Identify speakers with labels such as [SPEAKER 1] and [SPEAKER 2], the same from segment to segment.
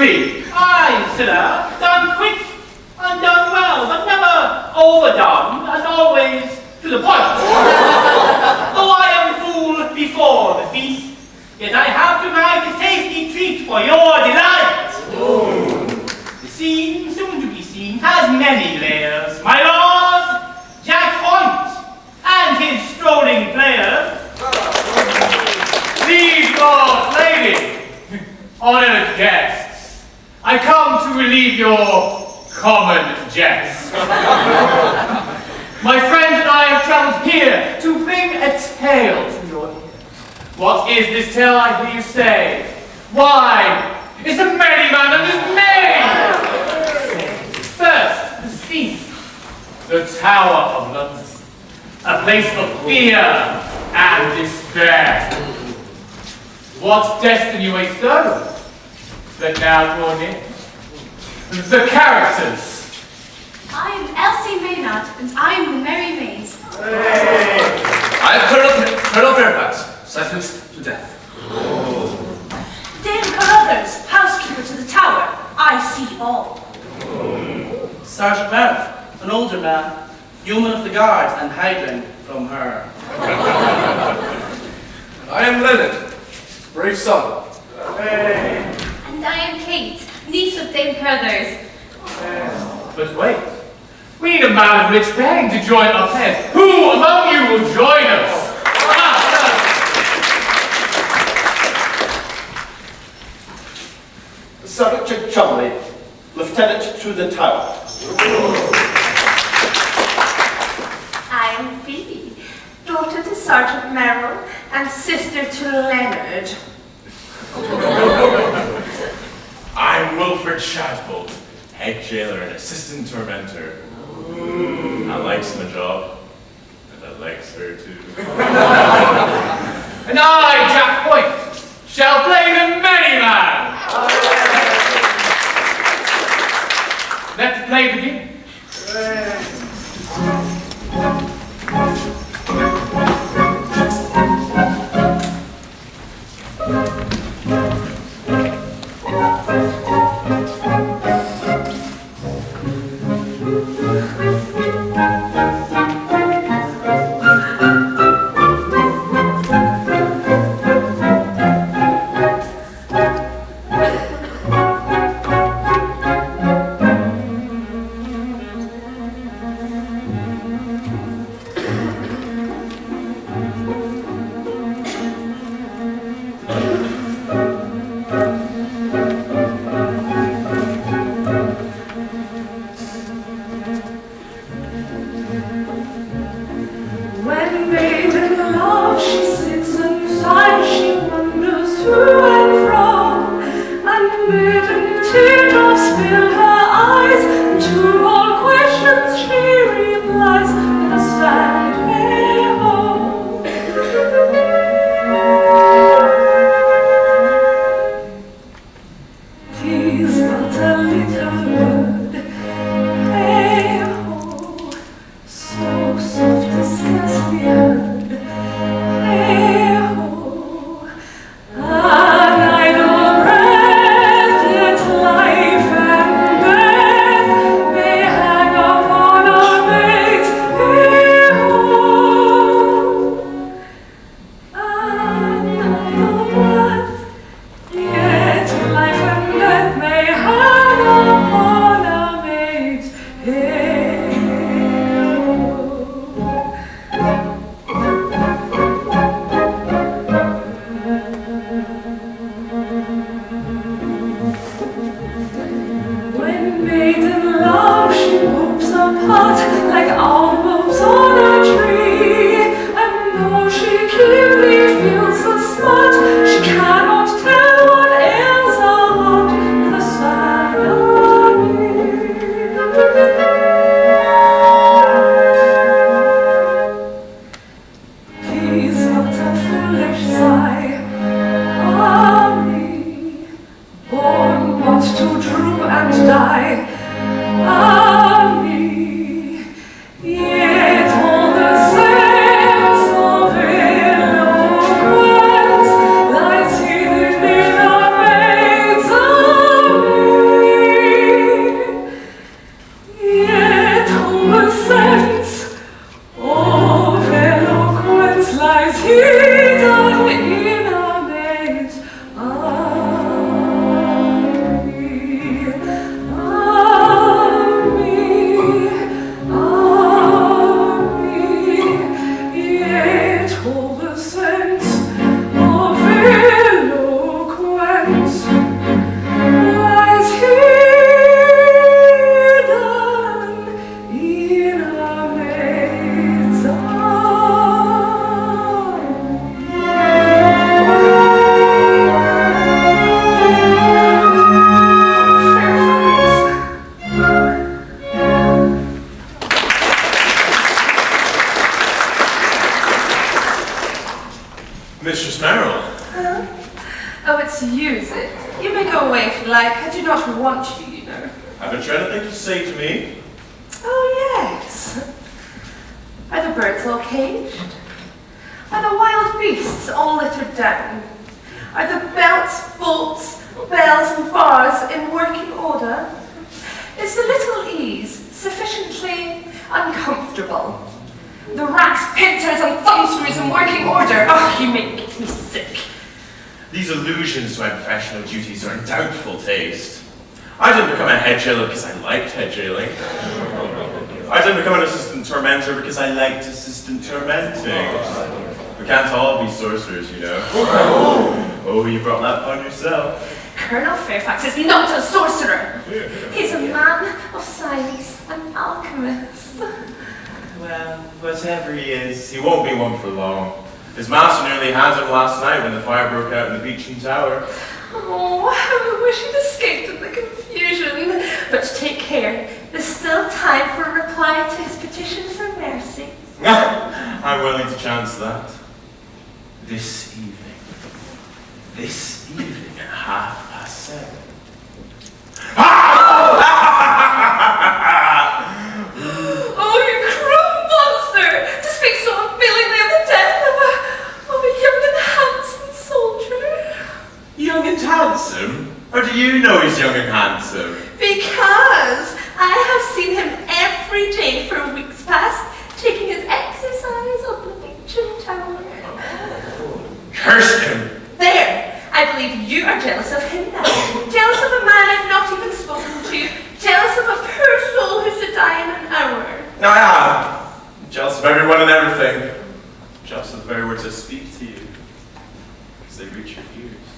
[SPEAKER 1] decree.
[SPEAKER 2] Aye, sir, done quick and done well, but never overdone, as always to the point. Though I am fool before the feast, yet I have tonight a tasty treat for your delight. The scene, soon to be seen, has many layers. My lord, Jack Point, and his strolling players.
[SPEAKER 1] These lord, lady, honoured guests, I come to relieve your common jest. My friends and I have travelled here to bring a tale to your ear. What is this tale I hear you say? Why, it's a merry man and his maid! First, the scene. The Tower of London. A place of fear and despair. What destiny waits those that now draw near? The Carruthers.
[SPEAKER 3] I am Elsie Maynard, and I am the Merry Maid.
[SPEAKER 4] Hey. I am Colonel Fairfax, sentenced to death.
[SPEAKER 3] Dame Carruthers, housekeeper to the tower. I see all.
[SPEAKER 5] Sergeant Meyrll, an older man, Yeomen of the Guards, and Hayden from her.
[SPEAKER 4] I am Leonard, brave son.
[SPEAKER 5] Hey.
[SPEAKER 3] And I am Kate, niece of Dame Carruthers.
[SPEAKER 1] But wait, we need a man of rich bearing to join our pairs. Who among you will join us?
[SPEAKER 6] Sir Richard Cholmondely, Lieutenant to the Tower.
[SPEAKER 7] I am Phoebe, daughter to Sergeant Meyrll and sister to Leonard.
[SPEAKER 8] I'm Wilfred Shadbolt, head jailer and assistant tormentor. I likes my job, and I likes her too.
[SPEAKER 1] And I, Jack Point, shall play the merry man. Let the play begin.
[SPEAKER 8] Meyrll.
[SPEAKER 7] Huh? Oh, it's you, is it? You may go away if you like. I do not want you, you know.
[SPEAKER 8] Haven't you anything to say to me?
[SPEAKER 7] Oh, yes. Are the birds all caged? Are the wild beasts all littered down? Are the belts, bolts, bells and bars in working order? Is the little ease sufficiently uncomfortable? The racks, pincers and thumbscrews in working order? Oh, you make me sick.
[SPEAKER 8] These allusions to my professional duties are in doubtful taste. I didn't become a head jailer because I liked head jailing. I didn't become an assistant tormentor because I liked assistant tormenting. We can't all be sorcerers, you know. Oh, you brought that upon yourself.
[SPEAKER 7] Colonel Fairfax is not a sorcerer. He's a man of science, an alchemist.
[SPEAKER 8] Well, whatever he is, he won't be one for long. His master nearly had him last night when the fire broke out in the Beecham Tower.
[SPEAKER 7] Oh, how I wish he'd escaped in the confusion. But take care, there's still time for a reply to his petition for mercy.
[SPEAKER 8] I'm willing to chance that. This evening at 7:30.
[SPEAKER 7] Oh, you cruel monster! To speak so unfeelingly of the death of a young and handsome soldier.
[SPEAKER 8] Young and handsome? How do you know he's young and handsome?
[SPEAKER 7] Because I have seen him every day for weeks past, taking his exercise on the Beecham Tower.
[SPEAKER 8] Curse him!
[SPEAKER 7] There! I believe you are jealous of him now. Jealous of a man I've not even spoken to. Jealous of a poor soul who's to die in an hour.
[SPEAKER 8] No, I am. Jealous of everyone and everything. Jealous of the very words I speak to you. Because they reach your ears.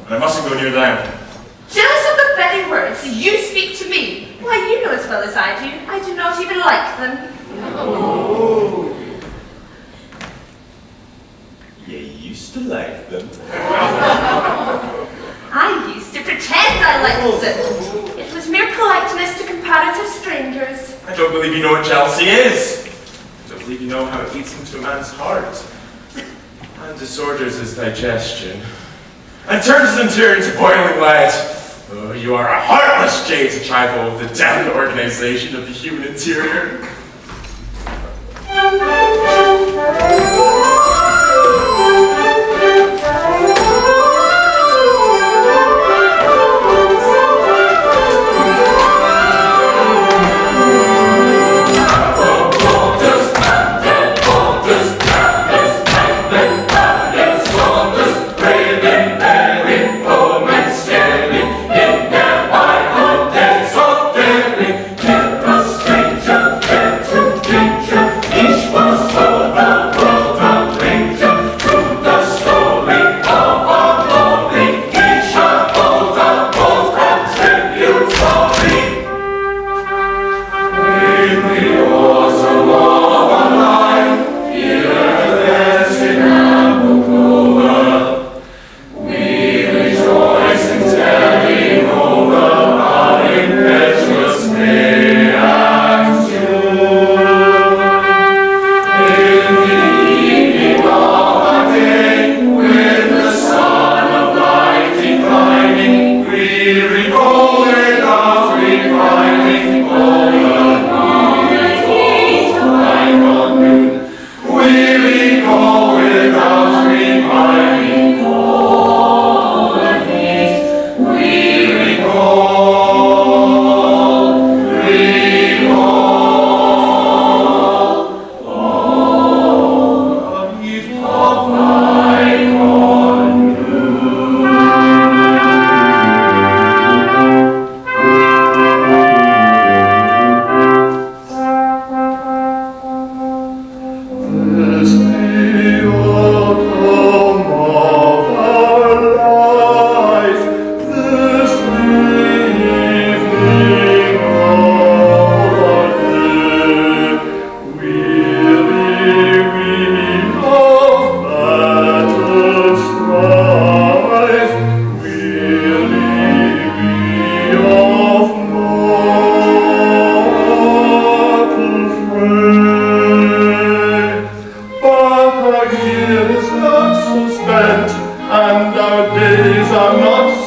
[SPEAKER 8] And I mustn't go near them.
[SPEAKER 7] Jealous of the very words you speak to me. Why, you know as well as I do not even like them.
[SPEAKER 8] Oh. You used to like them.
[SPEAKER 7] I used to pretend I liked them. It was mere politeness to comparative strangers.
[SPEAKER 8] I don't believe you know what jealousy is. I don't believe you know how it eats into a man's heart. And disorders his digestion. And turns his interior into boiling lead. Oh, you are a heartless jade to trifle with the delicate organization of the human interior.
[SPEAKER 9] Each was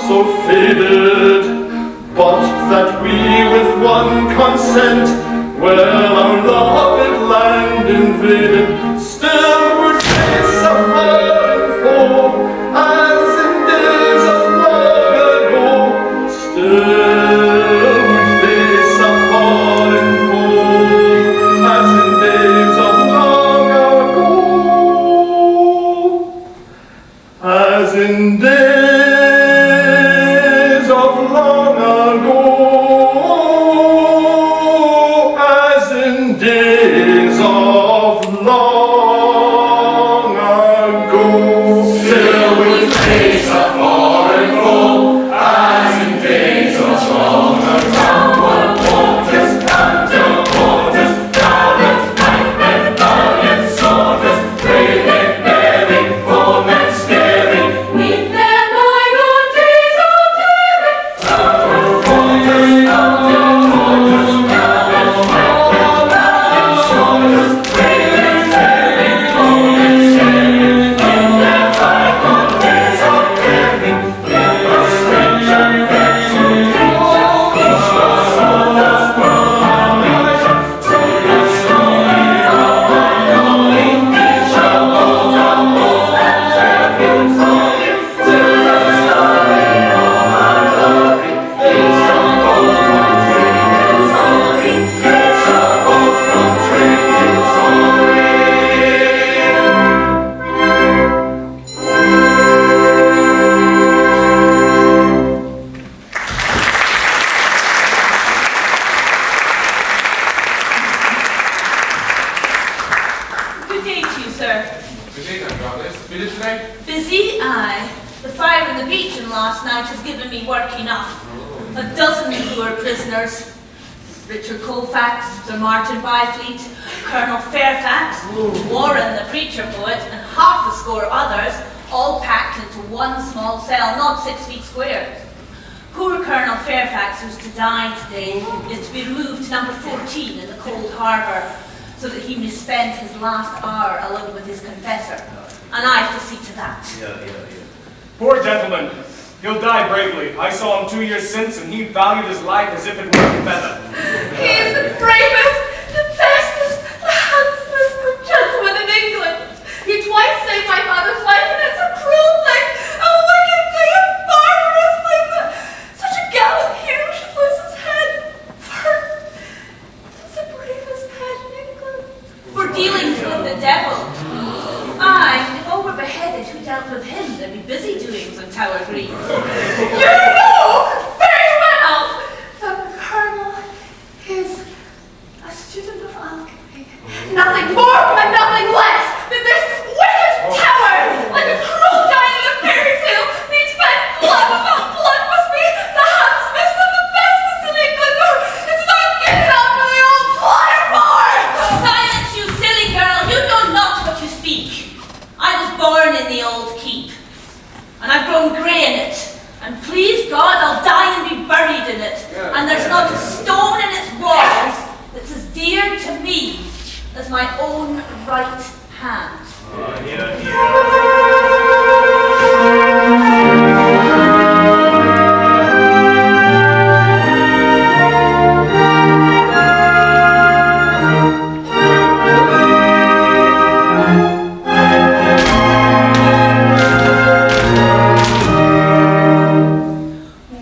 [SPEAKER 9] so faded, but that we with one consent, well our loved land invaded, still would face a foreign foe, as in days of long ago, still would face a foreign foe, as in days of long ago, as in days of long ago, as in days of long ago. Still we face a foreign foe, as in days of long ago. Downward waters, under waters, gallant pikemen, valiant soldiers, braving, bearing, foemen staring,
[SPEAKER 3] In their bygone days of daring,
[SPEAKER 9] downward waters, under waters, gallant pikemen, valiant soldiers, braving, bearing, foemen staring, in their bygone days of daring, in the stranger vets who danger, each was soldiers were ambition, to the story of our glory, each a bold and tribute story, to the story of our glory, each a bold and tribute story, each a bold and tribute story.
[SPEAKER 10] Good day to you, sir.
[SPEAKER 4] Good evening, Douglas. Busy today?
[SPEAKER 10] Busy? Aye. The fire in the beacon last night has given me work enough. A dozen poor prisoners. Richard Colfax, Sir Martin Byfleet, Colonel Fairfax, Warren the preacher poet, and half a score others, all packed into one small cell, not 6 feet square. Poor Colonel Fairfax, who's to die today, is to be removed to number 14 in the cold harbour, so that he may spend his last hour alone with his confessor. And I have to see to that.
[SPEAKER 11] Poor gentleman. He'll die bravely. I saw him 2 years since, and he valued his life as if it were a feather.
[SPEAKER 7] He is the bravest, the bestest, the handsomest gentleman in England. He twice saved my father's life, and it's a cruel thing, a wicked thing, a barbarous thing that such a gallant hero should lose his head. For it's the bravest head in England.
[SPEAKER 10] For dealings with the devil. Aye, if all were beheaded who dealt with him, there'd be busy doings on Tower Green.
[SPEAKER 7] You know very well that the Colonel is a student of alchemy. Nothing more and nothing less than this wicked tower, like a cruel giant in a fairy tale, needs fed blood without blood must be the handsomest and the bestest in England, or it's not good enough for the old Flyer-board.
[SPEAKER 10] Silence, you silly girl! You know not what you speak. I was born in the old keep, and I've grown grey in it, and please God, I'll die and be buried in it, and there's not a stone in its walls that's as dear to me as my own right hand.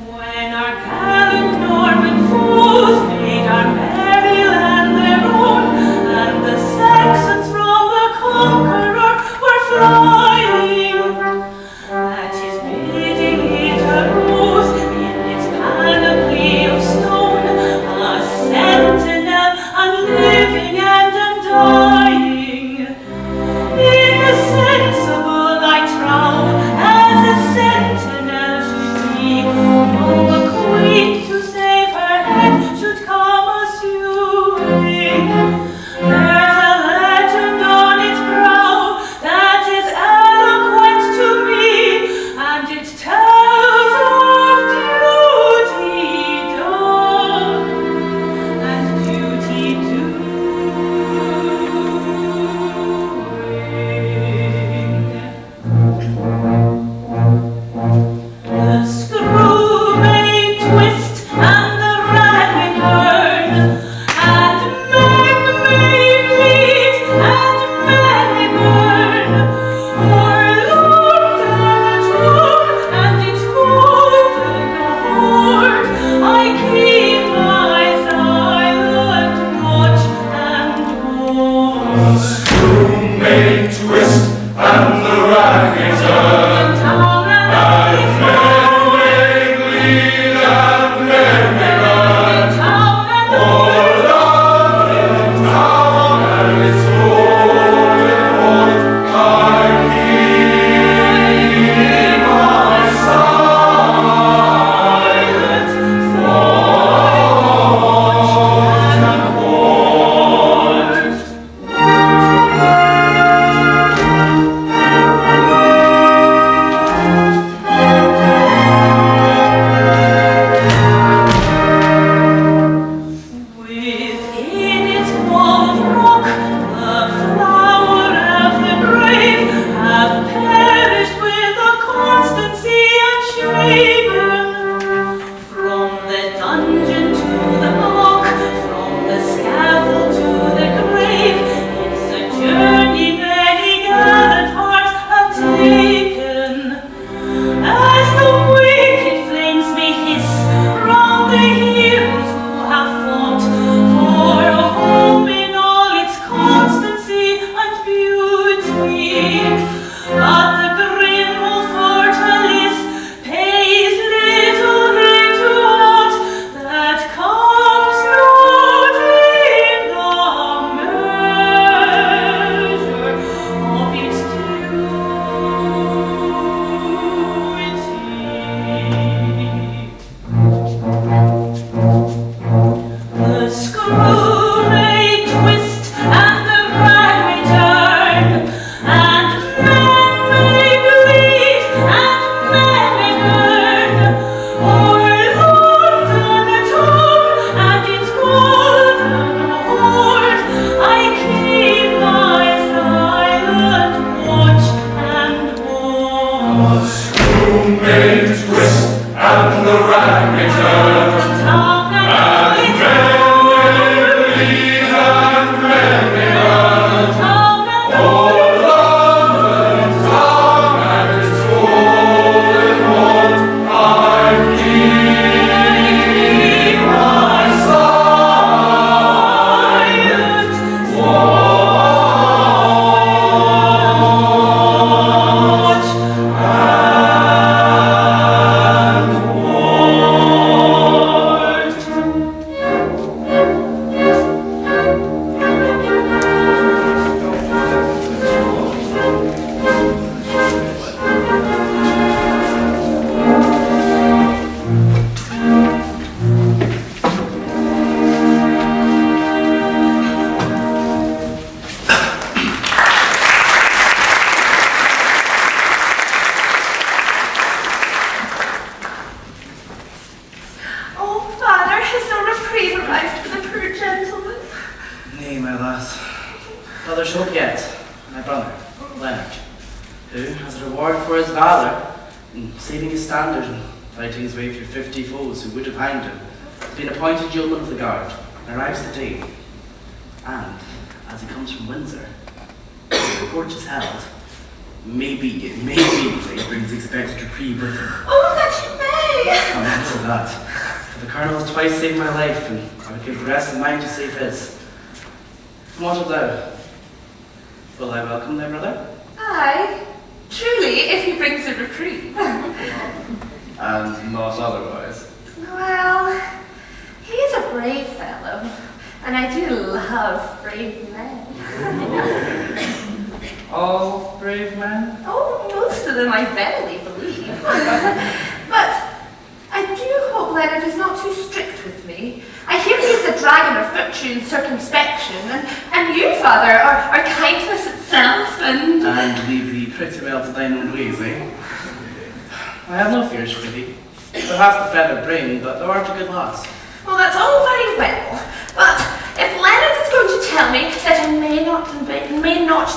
[SPEAKER 2] When our gallant Norman foes made our merry land their own, and the Saxons from the conqueror were flying
[SPEAKER 9] screw may twist, and the rag may turn, and men may believe, and men may learn. Oh, London town and its golden moat, I keep my silent watch.
[SPEAKER 5] Leonard, who, as a reward for his valour in saving his standard and fighting his way through 50 foes who would have hanged him, has been appointed Yeoman of the Guard and arrives today. And, as he comes from Windsor, the court is held. Maybe he brings the expected reprieve with him.
[SPEAKER 7] Oh, that you may!
[SPEAKER 5] Amen to that. For the Colonel has twice saved my life, and I would give the rest of mine to save his. And what of thou? Will I welcome thy brother?
[SPEAKER 7] Aye, truly, if he brings a reprieve.
[SPEAKER 4] And not otherwise.
[SPEAKER 7] Well, he is a brave fellow, and I do love brave men.
[SPEAKER 5] All brave men?
[SPEAKER 7] Oh, most of them I verily believe. But I do hope Leonard is not too strict with me. I hear he is the dragon of virtue and circumspection, and you, father, are kindness itself, and
[SPEAKER 5] leave thee pretty well to thine own ways, eh? I have no fears for thee. Thou hast the feather brain, but thou art a good lass.
[SPEAKER 7] well, that's all very well. But if Leonard is going to tell me that I may not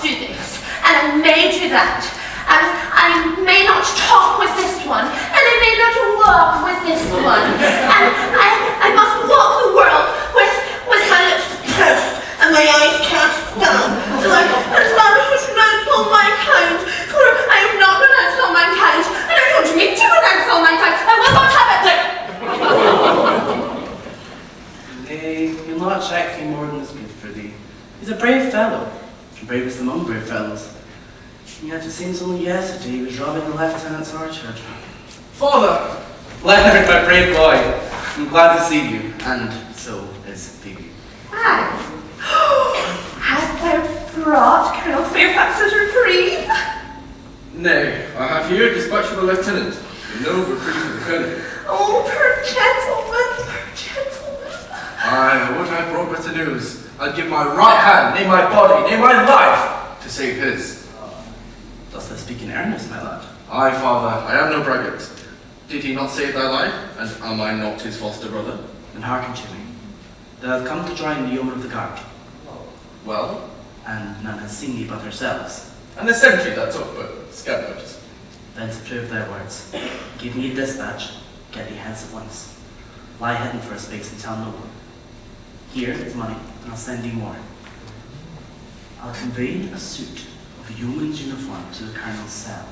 [SPEAKER 7] do this, and I may do that, and I may not talk with this one, and I may not walk with this one, and I must walk the world with my lips pursed and my eyes cast down, like as man who's renounced all mankind, for I am not renounced all mankind, and I don't mean to renounce all mankind. I will not have it.
[SPEAKER 5] Nay, he'll not check thee more than is good for thee. He's a brave fellow, the bravest among brave fellows. And yet it seems only yesterday he was robbing the lieutenant's orchard.
[SPEAKER 4] Father!
[SPEAKER 5] Leonard, my brave boy, I'm glad to see you, and so is Phoebe.
[SPEAKER 7] Aye. Hast thou brought Colonel Fairfax's reprieve?
[SPEAKER 4] Nay, I have here dispatch for the lieutenant. No reprieve for the colonel.
[SPEAKER 7] Oh, poor gentleman, poor gentleman.
[SPEAKER 4] Aye, what I brought better news. I'd give my right hand, nay my body, nay my life, to save his.
[SPEAKER 5] Dost thou speak in earnest, my lad?
[SPEAKER 4] Aye, father, I am no braggart. Did he not save thy life, and am I not his foster brother?
[SPEAKER 5] Then hearken to me. Thou hast come to join the Yeomen of the Guard,
[SPEAKER 4] Well,
[SPEAKER 5] and none has seen thee but ourselves.
[SPEAKER 4] and the sentry that took but scant notice.
[SPEAKER 5] Then to prove thy words, give me a dispatch, get thee hence at once. Lie hidden for a space and tell no one. Here is money, and I'll send thee more. I'll convey a suit of yeoman's uniform to the Colonel's cell.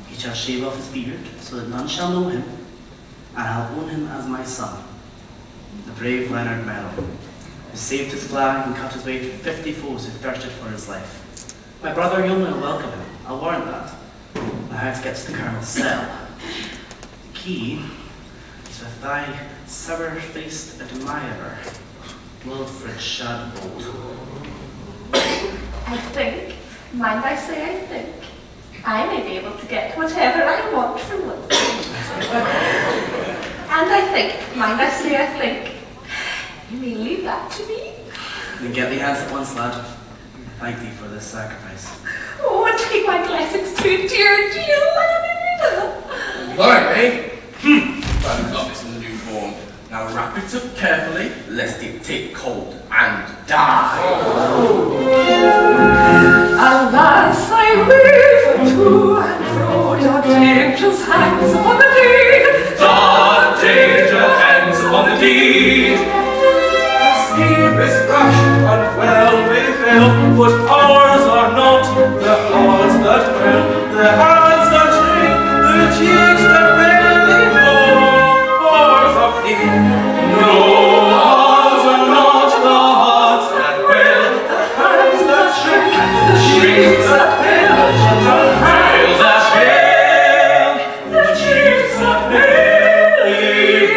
[SPEAKER 5] He shall shave off his beard, so that none shall know him, and I'll own him as my son, the brave Leonard Meyrll, who saved his flag and cut his way through 50 foes who thirsted for his life. My brother Yeomen will welcome him, I'll warrant that. Now how to get to the Colonel's cell. The key is with thy sour-faced admirer, Wilfred Shadbolt.
[SPEAKER 7] I think, mind I say I think, I may be able to get whatever I want from Wilfred. And I think, mind I say I think, you may leave that to me.
[SPEAKER 5] Then get thee hence at once, lad. Thank thee for this sacrifice.
[SPEAKER 7] Oh, and take my blessings too, dear Leonard.
[SPEAKER 4] Thine, eh? I've got this in the new form. Now wrap it up carefully, lest it take cold and die.
[SPEAKER 7] Alas, I weave to and fro your dainty danger's hands upon the deed.
[SPEAKER 9] The danger hangs upon the deed.
[SPEAKER 12] The scheme is rash and well may fail, but ours are not the hearts that fail, the hands that shake, the cheeks that barely know. Ours are feet.
[SPEAKER 9] No, ours are not the hearts that fail,
[SPEAKER 12] The hands that shake, the cheeks that fail, the hands
[SPEAKER 9] that fail,
[SPEAKER 12] the cheeks that fail.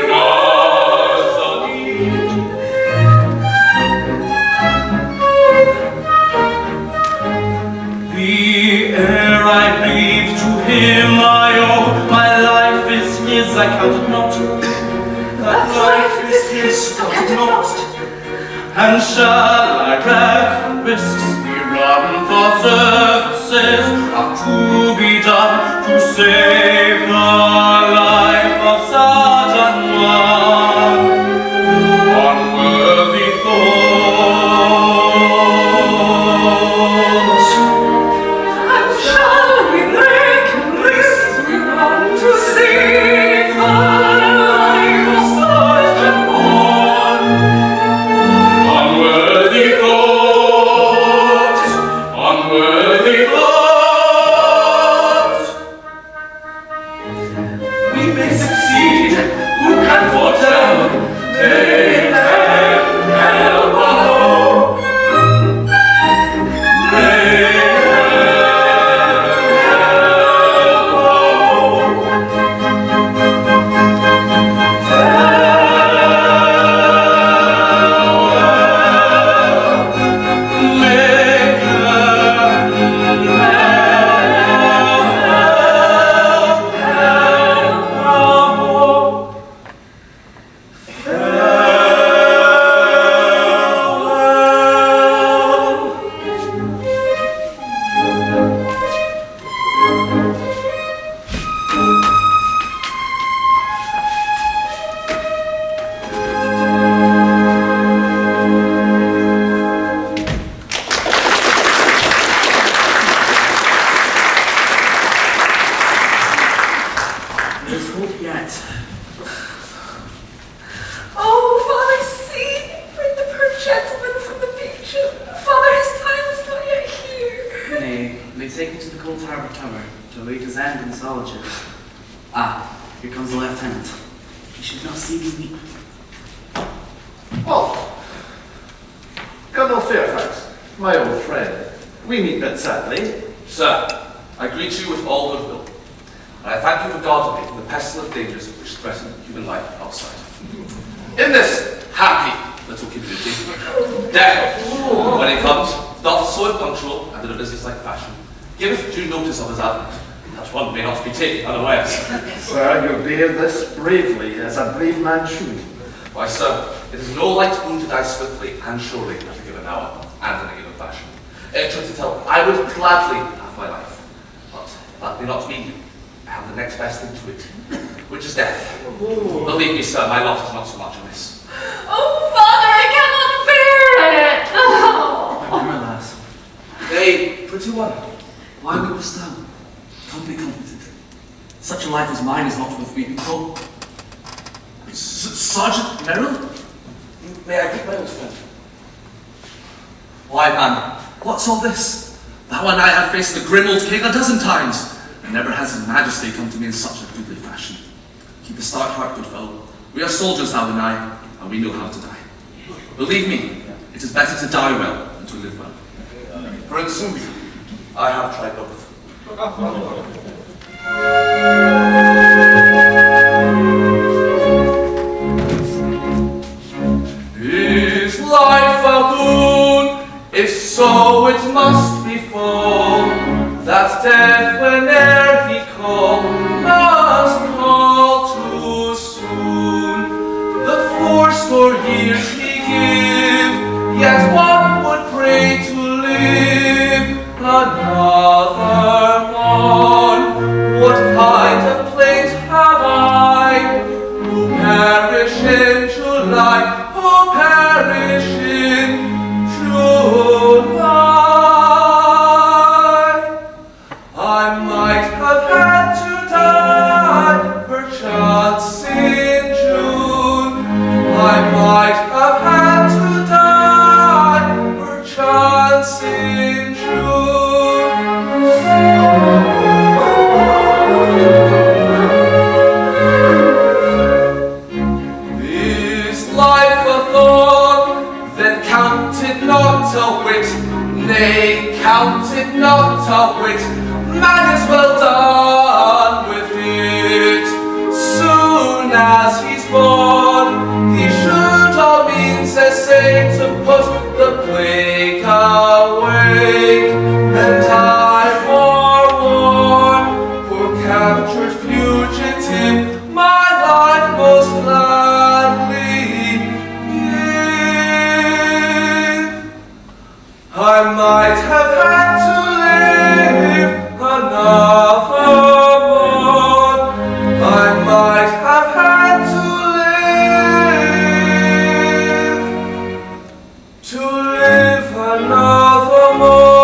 [SPEAKER 9] ignores the deed.
[SPEAKER 12] The air I breathe, to him I owe. My life is his, I count it not. That life is his, count it not. And shall I reckon risks be run for services are to be done to save the life of such an one? Unworthy thoughts.
[SPEAKER 7] And shall we reckon risks we run to save the life of such an one?
[SPEAKER 9] Unworthy thoughts, unworthy thoughts.
[SPEAKER 12] We may succeed, who can foretell? They can help our hope. They can help our hope.
[SPEAKER 5] There's hope yet.
[SPEAKER 7] Oh, Father, see, bring the poor gentleman from the beach. Father, his time is not yet here.
[SPEAKER 5] Nay, they take him to the Cold Harbour Tower to await his end in solitude. Ah, here comes the lieutenant. He should not see me weep.
[SPEAKER 6] Oh, Colonel Fairfax, my old friend. We meet but sadly.
[SPEAKER 13] Sir, I greet you with all goodwill, and I thank you for guarding me from the pestilent dangers which threaten human life outside. In this happy little community, death, when he comes, doth so impunctual and in a business-like fashion, giveth due notice of his advent, that one may not be taken unawares.
[SPEAKER 6] Sir, you bear this bravely, as a brave man should.
[SPEAKER 13] Why, sir, it is no light boon to die swiftly and surely at a given hour and in a given fashion. Truth to tell, I would gladly have my life, but if that may not be, I have the next best thing to it, which is death. Believe me, sir, my lot is not so much amiss.
[SPEAKER 7] Oh, Father, I cannot bear it. Oh.
[SPEAKER 5] My poor lass.
[SPEAKER 13] Nay, pretty one,
[SPEAKER 5] Why weepest thou? Come be comforted. Such a life as mine is not worth weeping for. Sergeant Meyrll?
[SPEAKER 13] may I greet my old friend?
[SPEAKER 4] Why, man, what's all this? Thou and I have faced the grim old king a dozen times, and never has his majesty come to me in such a goodly fashion. Keep a stout heart, good fellow. We are soldiers, thou and I, and we know how to die. Believe me, it is better to die well than to live well.
[SPEAKER 13] For in sooth, I have tried both.
[SPEAKER 9] Is life a boon? If so, it must befall, that death, whene'er he call, must call too soon. The 80 years he give, yet one would pray to live another one. What
[SPEAKER 13] wanted not a whit. Man is well done with it. Soon as he's born, he should all means essay to put the plague away. And I forewarn, poor captured fugitive, my life most gladly give. I might have had to live another morn. I might have had to live another morn.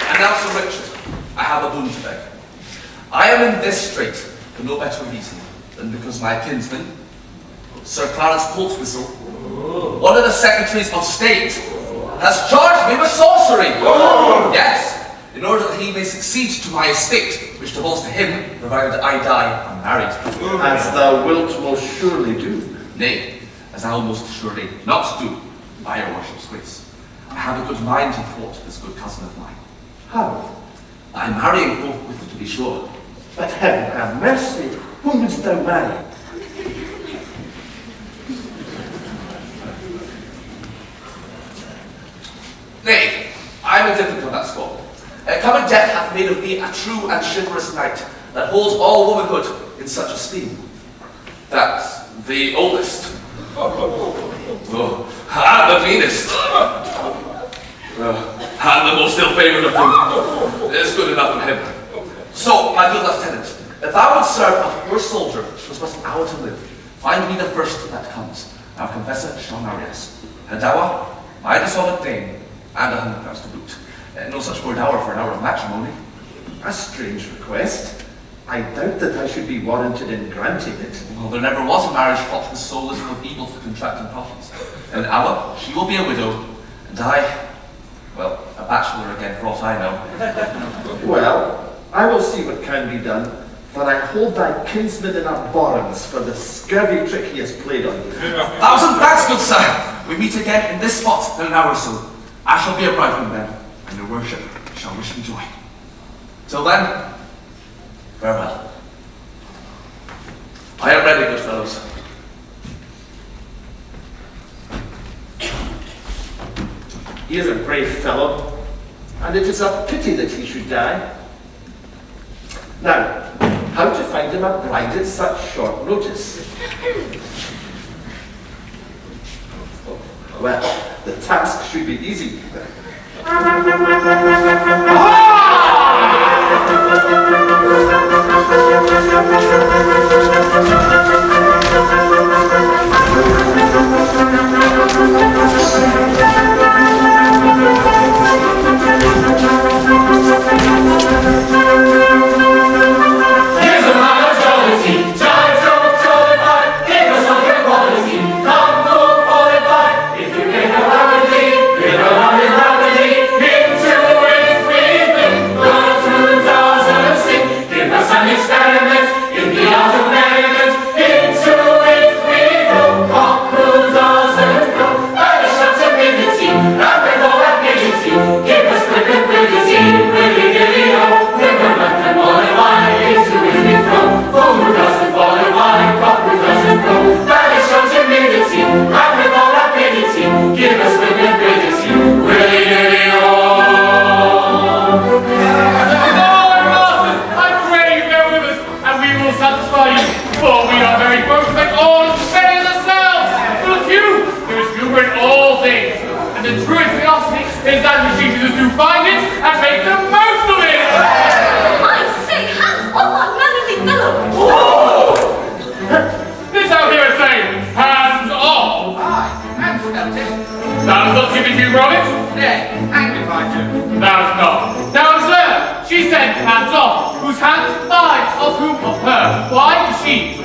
[SPEAKER 13] And now, Sir Richard, I have a boon to beg. I am in this strait for no better reason than because my kinsman, Sir Clarence Portwhistle, one of the Secretaries of State, has charged me with sorcery. Yes, in order that he may succeed to my estate, which devolves to him, provided I die unmarried.
[SPEAKER 6] As thou wilt most surely do.
[SPEAKER 13] Nay, as I will most surely not do, by your worship's grace. I have a good mind to thwart this good cousin of mine.
[SPEAKER 6] How?
[SPEAKER 13] I am marrying forthwith, to be sure.
[SPEAKER 6] But heaven have mercy, whom wouldst thou marry?
[SPEAKER 13] Nay, I am indifferent on that score. Coming death hath made of me a true and chivalrous knight that holds all womanhood in such esteem. That the oldest, and the meanest, and the most ill-favoured of them is good enough for him. So, my good lieutenant, if thou wouldst serve a poor soldier who's but an hour to live, find me the first that comes. Our confessor shall marry us. A dower, my dissolved name, and 100 pounds to boot. No such poor dower for an hour of matrimony.
[SPEAKER 6] A strange request. I doubt that I should be warranted in granting it.
[SPEAKER 13] Well, there never was a marriage fraught with so little of evil for contracting parties. In an hour, she will be a widow, and I, well, a bachelor again for aught I know.
[SPEAKER 6] Well, I will see what can be done, for I hold thy kinsman in abhorrence for the scurvy trick he has played on you.
[SPEAKER 13] 1,000 thanks, good sir! We meet again in this spot in an hour or so. I shall be a bridegroom then, and your worship shall wish me joy. Till then, farewell. I am ready, good fellows.
[SPEAKER 6] He is a brave fellow, and it is a pity that he should die. Now, how to find him a bride at such short notice? Well, the task should be easy.
[SPEAKER 9] Here's a man of jollity, jive, jollify, give us all your quality, come full qualified, if you make a rapidly, give a running rapidly, into it we've been, run through doors and sing, give us an experiment, in the art of merriment, into it we go, conquer doors and go, by the shot of dignity, and with all rapidity, give us quick ability, willy-nilly-ho, river man can modify, into it we throw, fool who doesn't qualify, cock who doesn't go, by the shot of dignity, and with all rapidity, give us quick ability, willy-nilly-ho.
[SPEAKER 1] I pray you bear with us, and we will satisfy you, for we are very both like all as merry as ourselves. But look you, there is humor in all things, and the truest philosophy is that which teaches us to find it and make the most of it.
[SPEAKER 3] I say, hands off that mannerly fellow!
[SPEAKER 1] This out here is saying, hands off.
[SPEAKER 2] Aye, and felt it.
[SPEAKER 1] Thou's not giving you promise?
[SPEAKER 2] Nay, hanged if I do.
[SPEAKER 1] Thou's not. Now observe, she said hands off, whose hands thine, of whom of her. Why is she?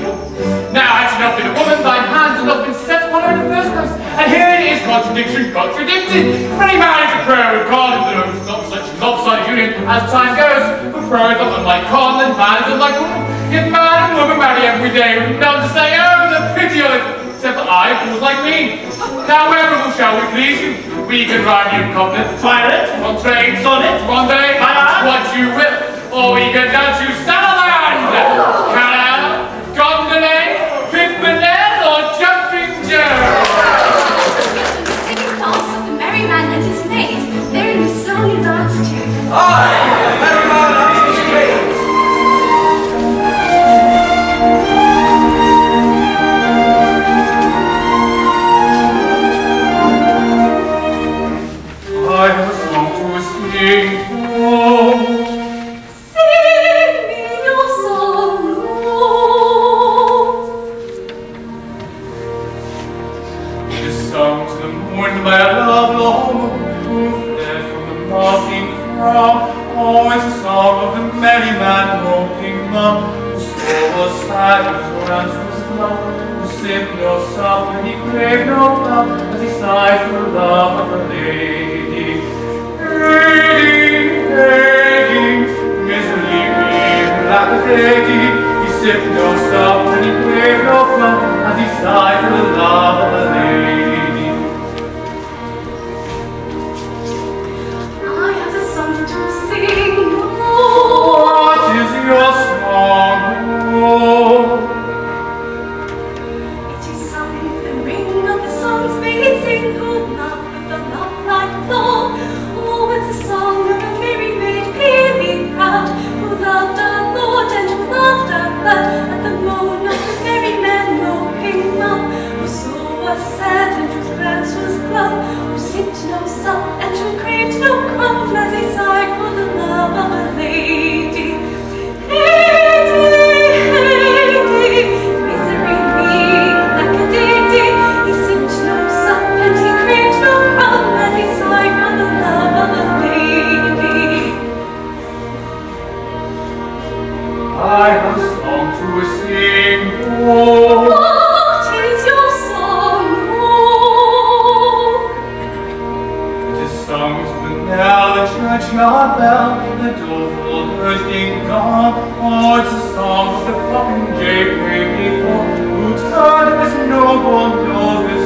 [SPEAKER 1] Now had she not been a woman, thine hands had not been set upon her in the first place. And herein is contradiction contradicted. For any marriage of prayer with God, if there is not such lopsided union as time goes, for birds are unlike corn and man is unlike woman. Yet man and woman marry every day, with none to say, oh, the pity of it, except for I, fools like me. Now wherever shall we please you? We can rhyme you couplet, violet, on train, sonnet, one day, what you will, or we can dance you Sutherland, Canal, Gunnee, Pimpernel, or Jumping Joe.
[SPEAKER 3] Singing thoughts of the merry man and his mate, there in the song you dance to.
[SPEAKER 12] Aye, merry man and his mate.
[SPEAKER 1] I have a song to sing. Oh.
[SPEAKER 3] Sing me your song, Lord.
[SPEAKER 1] It is sung to the moon by a love long who fled from the mocking crowd. Oh, it's a song of the merry man moping love, whose soul was sad, whose glance was love, who sipped no sop and he craved no love, as he sighed for love of a lady. Hayden, Hayden, misery me like a lady. He sipped no sop and he craved no love, as he sighed for the love of a lady.
[SPEAKER 3] I have a song to sing, Lord.
[SPEAKER 1] What is your song, Lord?
[SPEAKER 3] It is sung with the ring of the songs made sing, who love with the love like law. Oh, it's a song of a merry maid, really proud, who loved our Lord and who loved our blood. At the moan of the merry man moping love, whose soul was sad and whose glance was glum, who sipped no sop and who craved no crumb, as he sighed for the love of a lady. Hayden, Hayden, misery me like a deity. He sipped no sop and he craved no crumb, as he sighed for the love of a lady.
[SPEAKER 1] I have a song to sing, oh.
[SPEAKER 3] What is your song, Lord?
[SPEAKER 1] It is sung to the knell, the churchyard bell, the doleful bursting gong. Oh, it's a song of the popinjay brave before, who turned his noble nose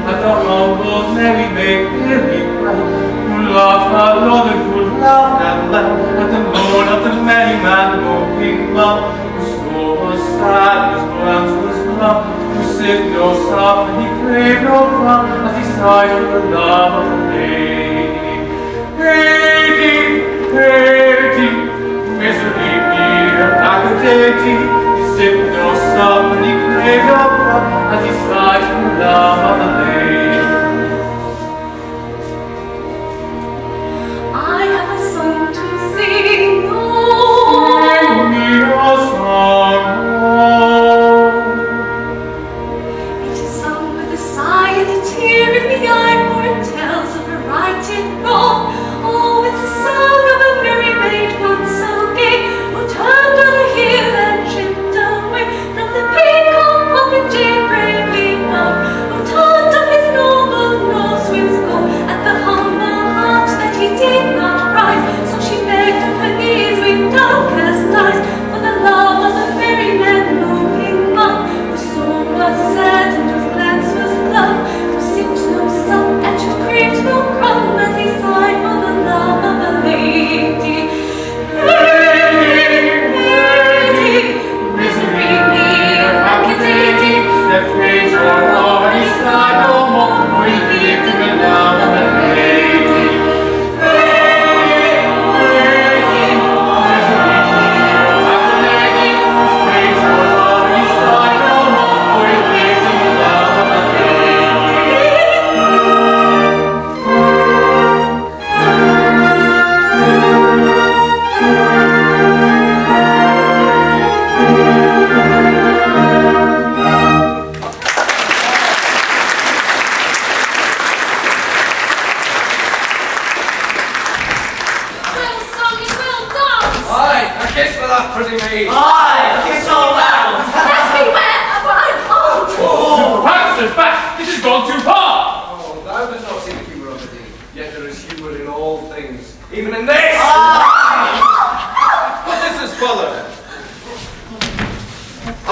[SPEAKER 1] at the humble merry maid Lily proud, who loved her Lord and who laughed and laughed at the moan of the merry man moping love, whose soul was sad, whose glance was love, who sipped no sop and he craved no crumb, as he sighed for the love of a lady. Hayden, Hayden, misery me like a deity. He sipped no sop and he craved no crumb, as he sighed for the love of a lady.
[SPEAKER 3] I have a song to sing, Lord.
[SPEAKER 1] Sing me a song, Lord.
[SPEAKER 3] It is sung with a sigh and a tear in the eye, for it tells of a right and wrong. Oh, it's a song of a merry maid once so gay, who turned on a heel and tripped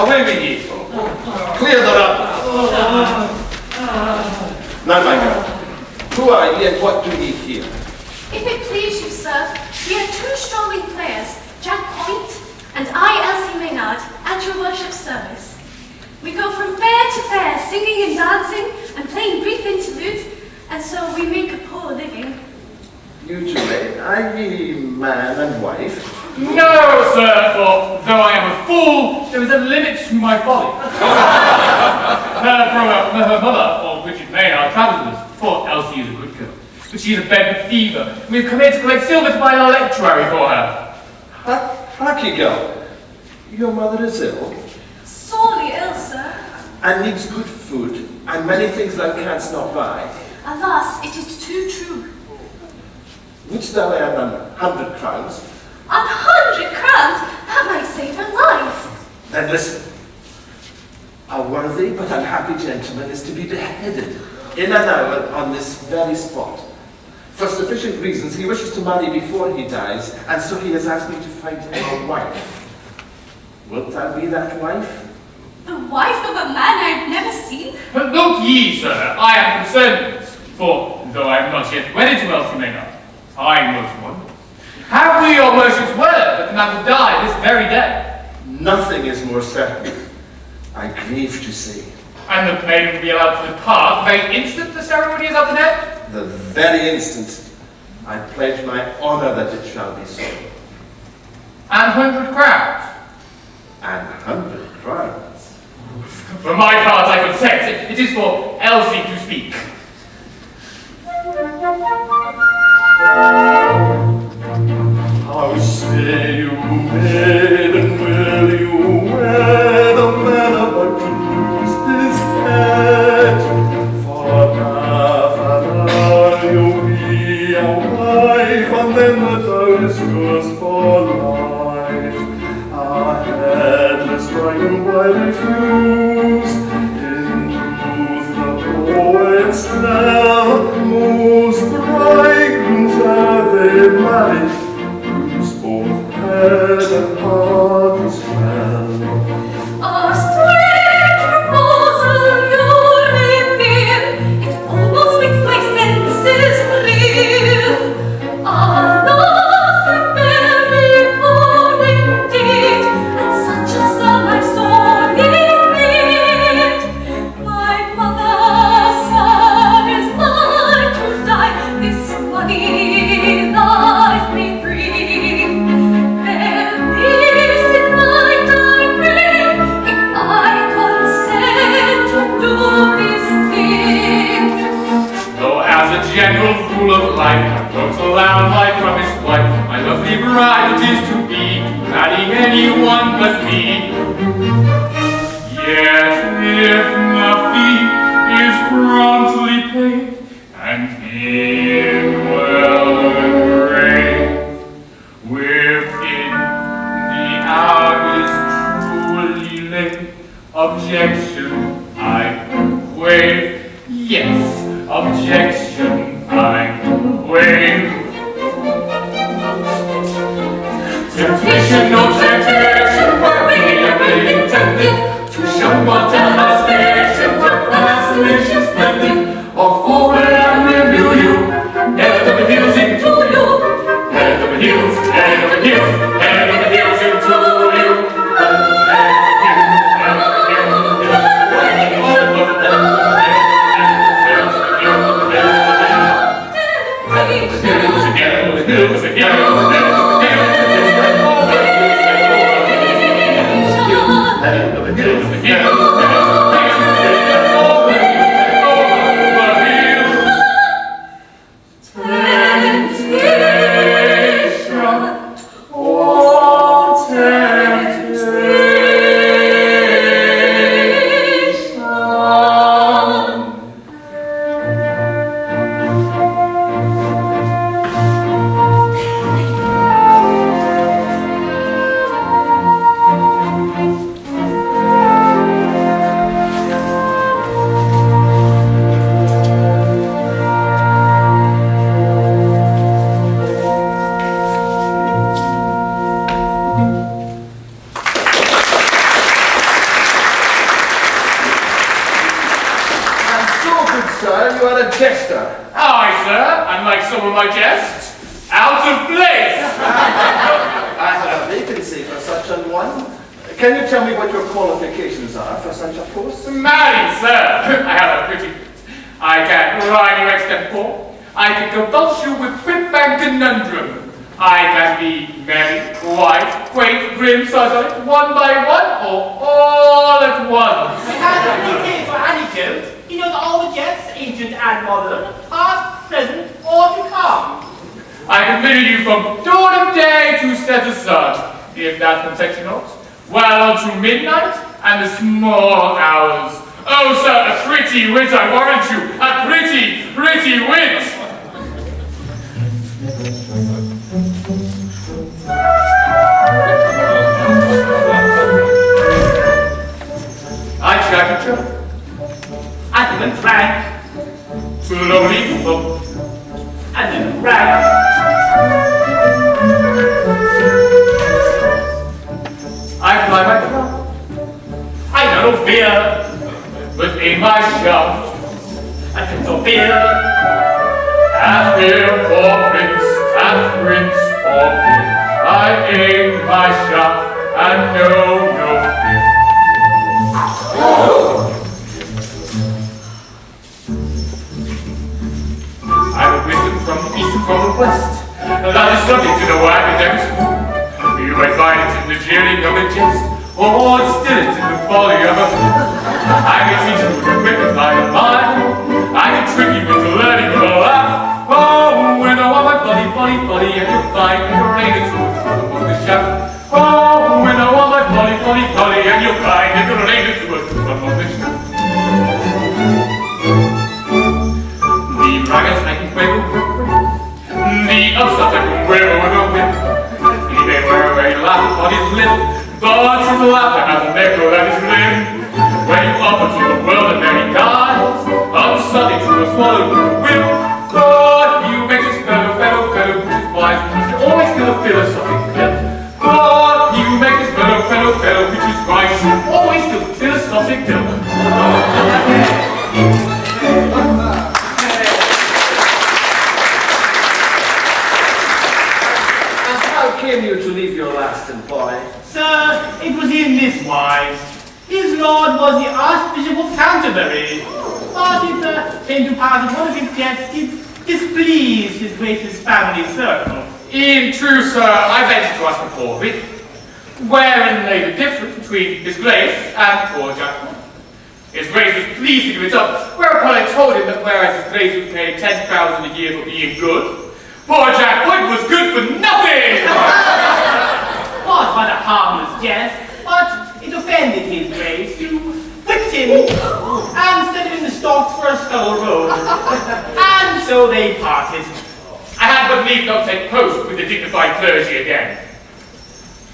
[SPEAKER 6] Away with ye. Clear the run. Now, my girl, who are ye and what do ye here?
[SPEAKER 3] If it please you, sir, we are two strolling players, Jack Point and I, Elsie Maynard, at your worship's service. We go from fair to fair, singing and dancing and playing brief interludes, and so we make a poor living.
[SPEAKER 6] You two, are ye man and wife?
[SPEAKER 1] No, sir, for though I am a fool, there is a limit to my folly. Her mother, or Richard Maynard, travels with us. Poor Elsie is a good girl, but she is a bed with fever. We have come here to collect silver to buy our lectuary for her.
[SPEAKER 6] Harky girl, your mother is ill,
[SPEAKER 3] Sorely ill, sir.
[SPEAKER 6] and needs good food, and many things thou canst not buy.
[SPEAKER 3] Alas, it is too true.
[SPEAKER 6] Wouldst thou earn 100 crowns?
[SPEAKER 3] 100 crowns? That might save her life.
[SPEAKER 6] Then listen. A worthy but unhappy gentleman is to be beheaded in an hour on this very spot. For sufficient reasons, he wishes to marry before he dies, and so he has asked me to find him a wife. Wilt thou be that wife?
[SPEAKER 3] The wife of a man I've never seen?
[SPEAKER 1] But look ye, sir, I am concerned with this, for though I have not yet wedded to Elsie Maynard, I most wonder. Have we your worship's word that the man will die this very day?
[SPEAKER 6] Nothing is more certain, I grieve to say.
[SPEAKER 1] And the maiden will be allowed to depart the very instant the ceremony is at an end?
[SPEAKER 6] The very instant, I pledge my honour that it shall be so.
[SPEAKER 1] And 100 crowns?
[SPEAKER 6] And 100 crowns.
[SPEAKER 1] For my part, I consent. It is for Elsie to speak.
[SPEAKER 9] How say you, maiden, will you wed a man about to lose his head? For half an hour you'll be a wife, and then the town is yours for life. A headless dragon by refuse, into the poet's knell, most bridegrooms are they married, whose both head and heart is well.
[SPEAKER 3] Our strange proposal you'll reveal, it almost makes my senses reel. Our loves are very poor indeed, and such a sum I sorely need. My mother's son is like to die, this money life may bring. There is in mind I bring, if I consent to do this thing.
[SPEAKER 1] Though as a general rule of life, I won't allow my promised wife, my lovely bride it is to be, marry anyone but me. Yet if the fee is promptly paid, and in well engraved, within the hour is truly late, objection I waive. Yes, objection I waive. Temptation, no temptation, working every intended to show what a station, what fascination splendid, or forward and review you, head over heels into you, head over heels, head over heels, head over heels into you.
[SPEAKER 6] you are a jester.
[SPEAKER 1] Aye, sir, and like some of my jests, out of place.
[SPEAKER 6] I have a vacancy for such an one. Can you tell me what your qualifications are for such a post?
[SPEAKER 1] Marry, sir, I have a pretty... I can rhyme you extempore. I can convulse you with whip and conundrum. I can be merry, white, quaint, grim, subtle, one by one, or all at once.
[SPEAKER 2] He has a pretty for anecdote. He knows all the jests, ancient and modern, past, present, or to come.
[SPEAKER 1] I can riddle you from dawn of day to set of sun, if that protects you not. Well on to midnight and the small hours. Oh, sir, a pretty wit, I warrant you, a pretty, pretty wit. I caricature.
[SPEAKER 2] And then frank.
[SPEAKER 1] To lonely people.
[SPEAKER 2] And then rank.
[SPEAKER 1] I fly my craft.
[SPEAKER 2] I know no fear.
[SPEAKER 1] Within my shaft.
[SPEAKER 2] I can no fear.
[SPEAKER 1] And here, poor prince, and prince, poor prince. I aim my shaft and know no fear. I'm a wisdom from the east and from the west. That is subject to no academic school. You may find it in the jeering of a jest, or still it's in the folly of a fool. I can teach you with a whip and by the mind. I can trick you into learning with a laugh. Oh, when I want my funny, and you'll find you're able to from the shaft. Oh, when I want my funny, and you'll find you're able to from the shaft. The braggart I can quail with a whip. The upstart I can wear with a whip. He may wear a laugh upon his lip, but his laughter has an echo that is limb. When you offer to the world a merry guise, unsubject to a swallow with a whip, but you make this fellow, which is wise, you always get a philosophic flip. But you make this fellow, which is wise, you always get a philosophic flip.
[SPEAKER 6] Came you to leave your last employ?
[SPEAKER 2] Sir, it was in this wise. His lord was the Archbishop of Canterbury, but it came to pass that one of his guests did displease his grace's family circle.
[SPEAKER 1] In true, sir, I venture to ask before it, wherein lay the difference between his grace and poor Jack Wood? His grace was pleased to give it up, whereupon I told him that whereas his grace was paid 10,000 a year for being good, poor Jack Wood was good for nothing!
[SPEAKER 2] Was but a harmless jest, but it offended his grace, who whipped him and set him in the stocks for a skull road. And so they parted.
[SPEAKER 1] I had but leave not take post with the dignified clergy again.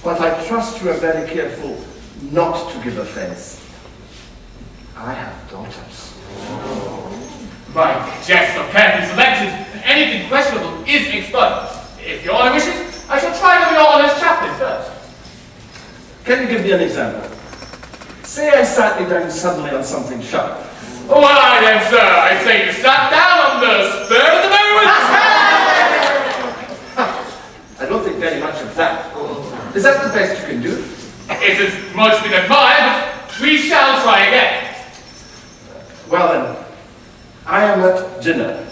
[SPEAKER 6] But I trust you are very careful not to give offense. I have daughters.
[SPEAKER 1] My jests are carefully selected, and anything questionable is expunged. If your honor wishes, I shall try them in your honor's chaplain first.
[SPEAKER 6] Can you give me an example? Say I sat me down suddenly on something sharp.
[SPEAKER 1] Why then, sir, I'd say you sat down on the spur of the moment.
[SPEAKER 6] I don't think very much of that. Is that the best you can do?
[SPEAKER 1] It has much been admired, but we shall try again.
[SPEAKER 6] Well then, I am at dinner,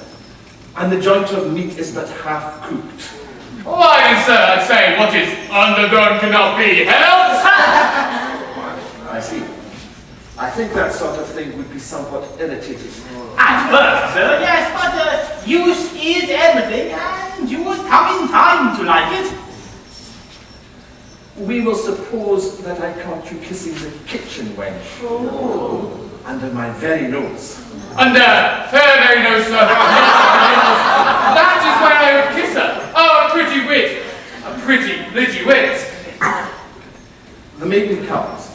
[SPEAKER 6] and the joint of meat is but half cooked.
[SPEAKER 1] Why then, sir, I'd say what is underdone cannot be helped.
[SPEAKER 6] I see. I think that sort of thing would be somewhat irritating.
[SPEAKER 2] At first, sir, yes, but use is everything, and you will come in time to like it.
[SPEAKER 6] We will suppose that I caught you kissing the kitchen wench. Oh. Under my very nose.
[SPEAKER 1] Under her very nose, sir. That is where I would kiss her. Oh, a pretty wit. A pretty, litty wit.
[SPEAKER 6] The maiden comes.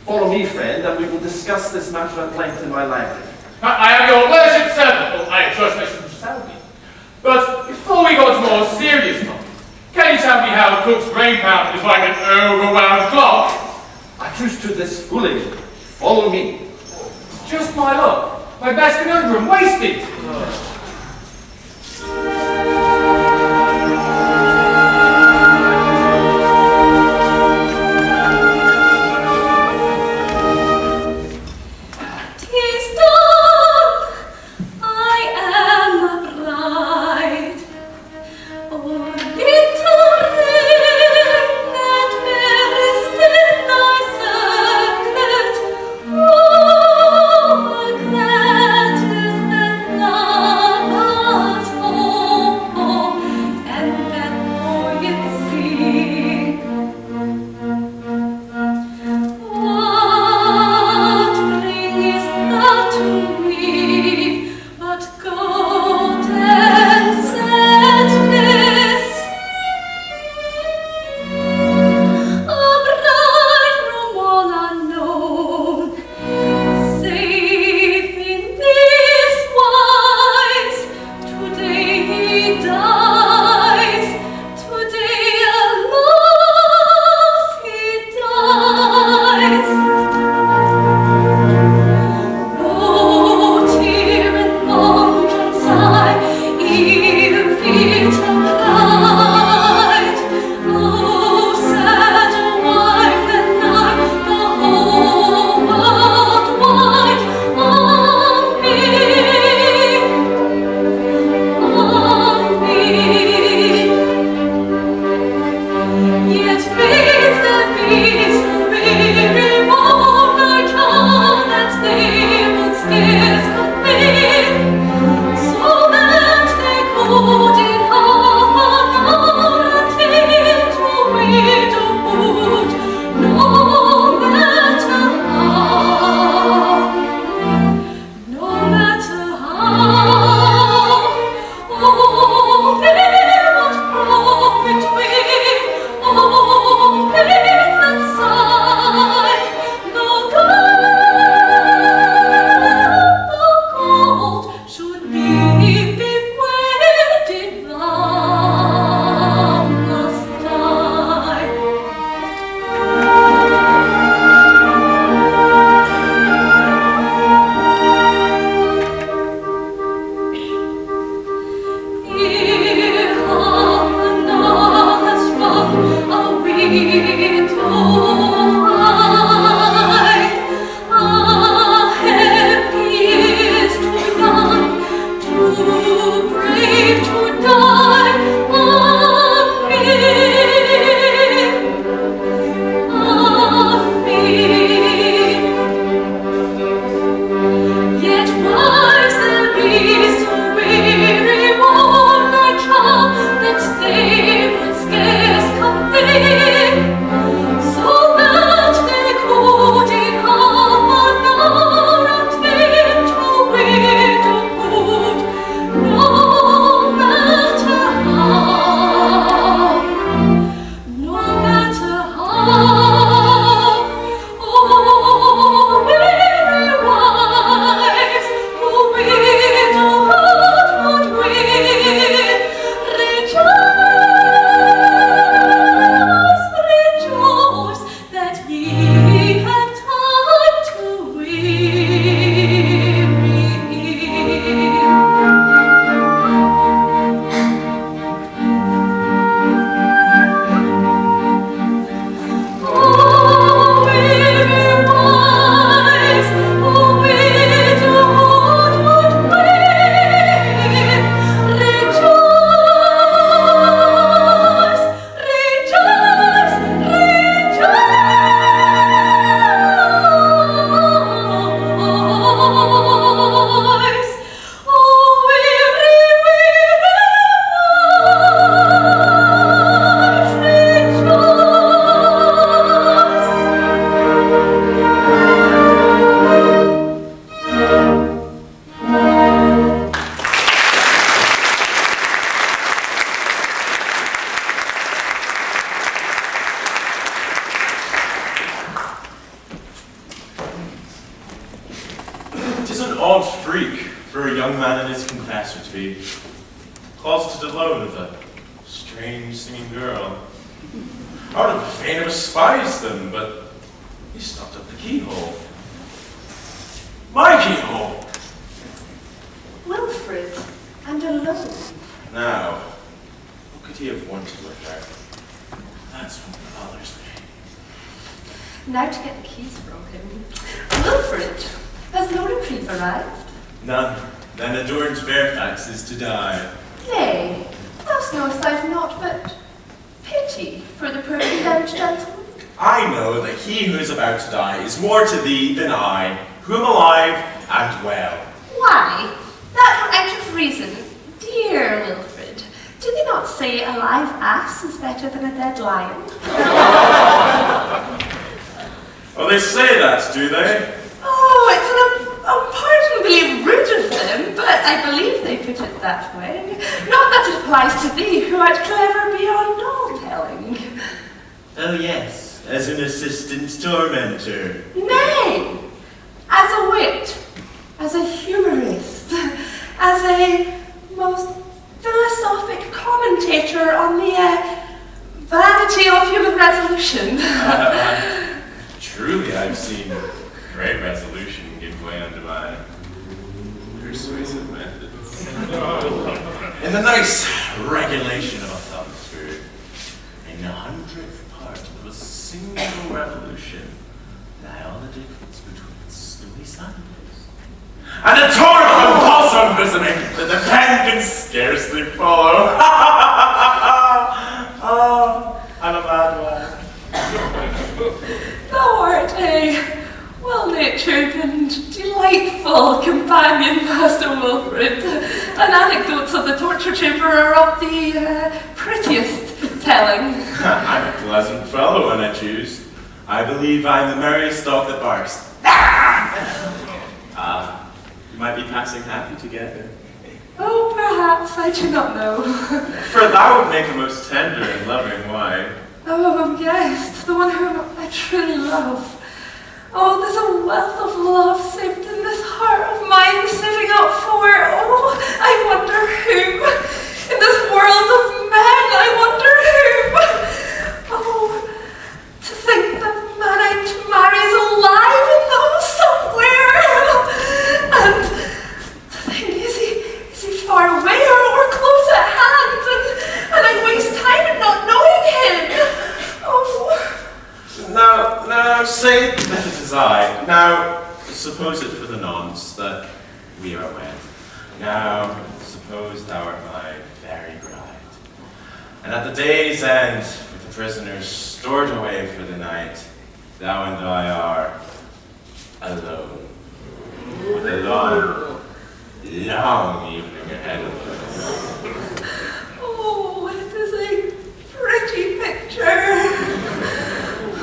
[SPEAKER 6] Follow me, friend, and we will discuss this matter at length in my library.
[SPEAKER 1] I am your worship's servant. Well, I trust I shouldn't sound me. But before we go to more serious topics, can you tell me how a cook's brain pound is like an overwound clock?
[SPEAKER 6] I truce to this fooling. Follow me.
[SPEAKER 1] Just my luck. My best conundrum wasted!
[SPEAKER 8] odd freak for a young man and his confessor to be closeted alone with a strange singing girl. I would have fain have despised them, but he stopped up the keyhole. My keyhole!
[SPEAKER 7] arrived?
[SPEAKER 8] None. Then adorned Fairfax is to die.
[SPEAKER 7] Nay, thou knowest I've naught but pity for the poor condemned gentleman.
[SPEAKER 8] I know that he who is about to die is more to thee than I, who am alive and well.
[SPEAKER 7] Why, that were out of reason, dear Wilfred. Do they not say a live ass is better than a dead lion?
[SPEAKER 8] Oh, they say that, do they?
[SPEAKER 7] Oh, it's unpardonably rude of them, but I believe they put it that way. Not that it applies to thee, who art clever beyond all telling.
[SPEAKER 8] Oh yes, as an assistant tormentor.
[SPEAKER 7] Nay, as a wit, as a humorist, as a most philosophic commentator on the vanity of human resolution.
[SPEAKER 8] Truly, I've seen great resolution give way under my persuasive methods. In the nice regulation of a thumb's food, in the 100th part of a single revolution, lie all the difference between snowy Sundays and a torrent of impulsive bosomy that the pen can scarcely follow. Oh, I'm a mad one.
[SPEAKER 7] Thou art a well-natured and delightful companion, Master Wilfred. And anecdotes of the torture chamber are of the prettiest telling.
[SPEAKER 8] I'm a pleasant fellow when I choose. I believe I'm the merriest dog that barks. You might be passing happy together.
[SPEAKER 7] Oh, perhaps, I do not know.
[SPEAKER 8] For thou would make a most tender and loving wife.
[SPEAKER 7] Oh, yes, the one whom I truly love. Oh, there's a wealth of love saved in this heart of mine, saving up for, oh, I wonder whom. In this world of men, I wonder whom. Oh, to think that the man I'm to marry is alive and though somewhere. And to think, is he far away or close at hand? And I waste time in not knowing him. Oh.
[SPEAKER 8] Now, say that it is I. Now, suppose it for the nonce that we are wed. Now, suppose thou art my very bride. And at the day's end, with the prisoners stored away for the night, thou and I are alone. With a long, long evening ahead of us.
[SPEAKER 7] Oh, it is a pretty picture.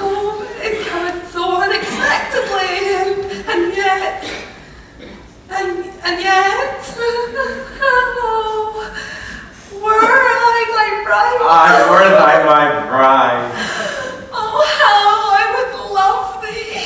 [SPEAKER 7] Oh, it cometh so unexpectedly, and yet, oh, were I thy bride?
[SPEAKER 8] I were thy my bride.
[SPEAKER 7] Oh, how I would love thee.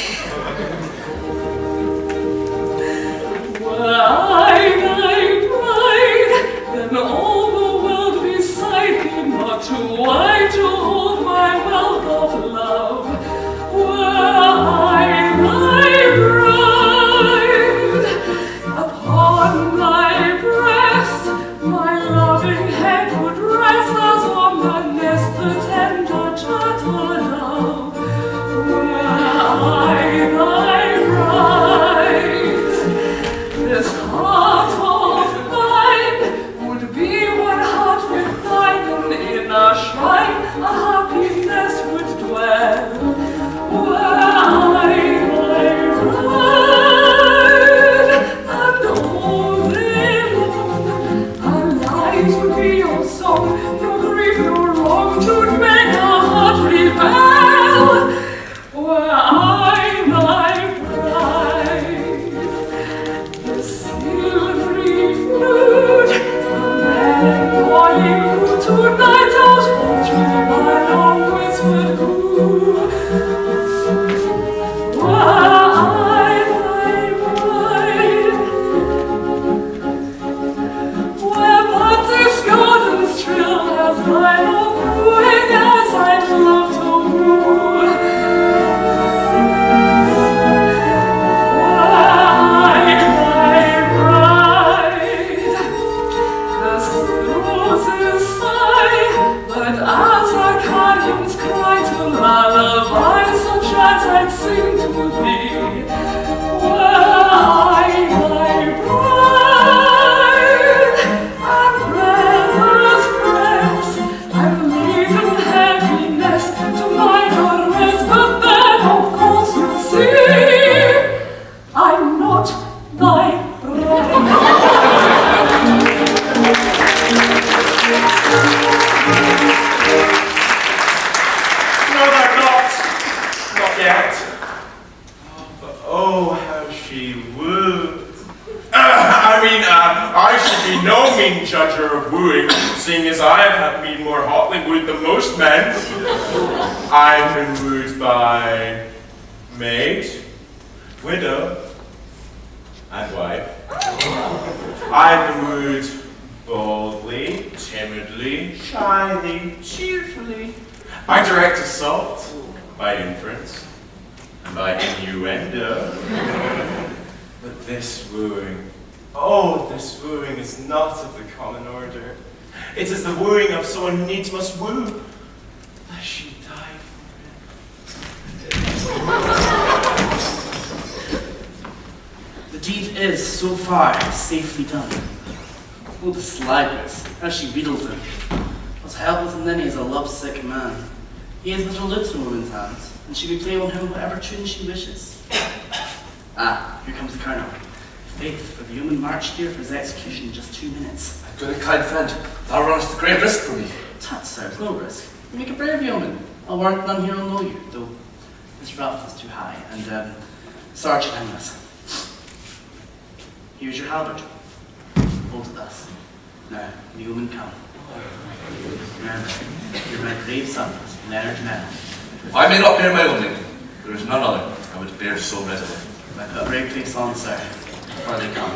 [SPEAKER 8] she wooed. I should be no mean judger of wooing, seeing as I have been more hotly wooed than most men. I've been wooed by maid, widow, and wife. I've been wooed boldly, timidly, shyly, cheerfully, by direct assault, by inference, and by innuendo. But this wooing, oh, this wooing is not of the common order. It is the wooing of someone who needs must woo, lest she die for
[SPEAKER 5] The deed is, so far, safely done. Oh, the sliders, how she wheedles him. As helpless and then he is a love-sick man. He is but a lute in woman's hands, and she may play on him whatever tune she wishes. Ah, here comes the Colonel. Faith, for the Yeoman marched here for his execution in just 2 minutes.
[SPEAKER 4] My good and kind friend, thou runnest a great risk for me.
[SPEAKER 5] Tut, sir, it's no risk. You make a brave yeoman. I'll warrant none here will know you, though this ruff is too high, and, Sergeant endless. Here's your halberd. Hold it thus. Now, the yeoman come. Remember, you're my brave son, Leonard Meyrll.
[SPEAKER 4] If I may not bear my own name, there is none other I would bear so readily.
[SPEAKER 5] I put a brave face on, sir, before they come.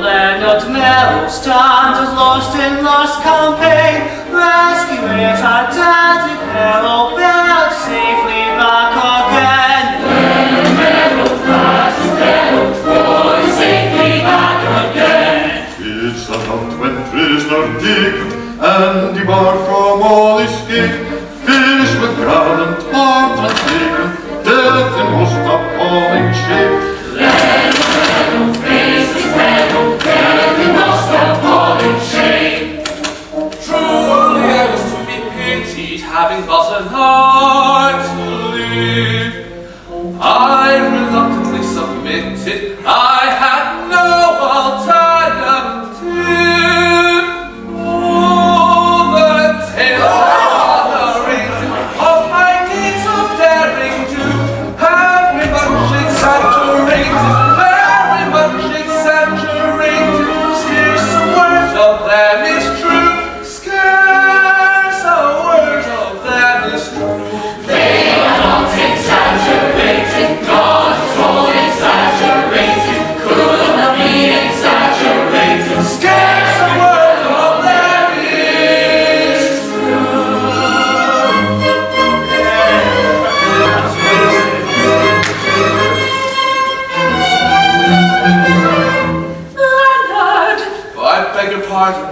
[SPEAKER 2] Leonard
[SPEAKER 12] but Meyrll stands as lost in lost campaign. Rescue it, our daddy Meyrll, back safely back again.
[SPEAKER 9] Meyrll, boy, safely back again.
[SPEAKER 14] It's the hunt when prisoner taken, and debarred from all escape. Finished with gallant heart untaken, death in most appalling shape.
[SPEAKER 9] Meyrll faces Meyrll, death in most appalling shape.
[SPEAKER 13] Truly I was to be pitied, having but an heart to live. I reluctantly submitted, I had no alternative. Oh, the tale of my deeds of daring do, very much exaggerated, scarce a word of them is true, scarce a word of them is true.
[SPEAKER 9] They are not exaggerated, not at all exaggerated, could not be exaggerated,
[SPEAKER 13] Scarce a word of them is
[SPEAKER 7] Leonard,
[SPEAKER 13] I beg your pardon.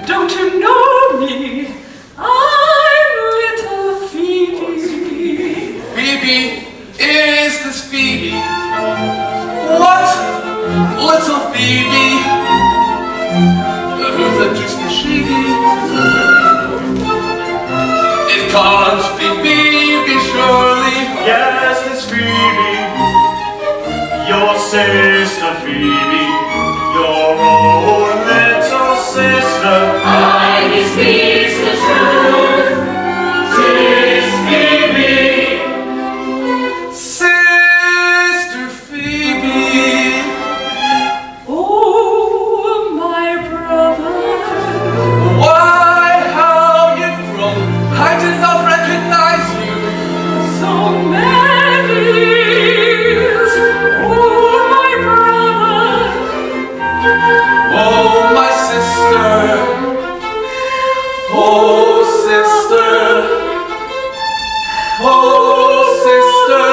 [SPEAKER 7] don't you know me? I'm little Phoebe.
[SPEAKER 13] Phoebe, is this Phoebe? What? Little Phoebe? Who the deuce is she? It can't be Phoebe, surely.
[SPEAKER 11] Yes, it's Phoebe, your sister Phoebe, your own little sister.
[SPEAKER 9] I he speaks the truth, 'tis Phoebe.
[SPEAKER 13] Sister Phoebe.
[SPEAKER 7] Oh, my brother.
[SPEAKER 13] Why, how you've grown. I did not recognize you.
[SPEAKER 7] So many years, oh my brother,
[SPEAKER 13] Oh, my sister. Oh, sister. Oh, sister.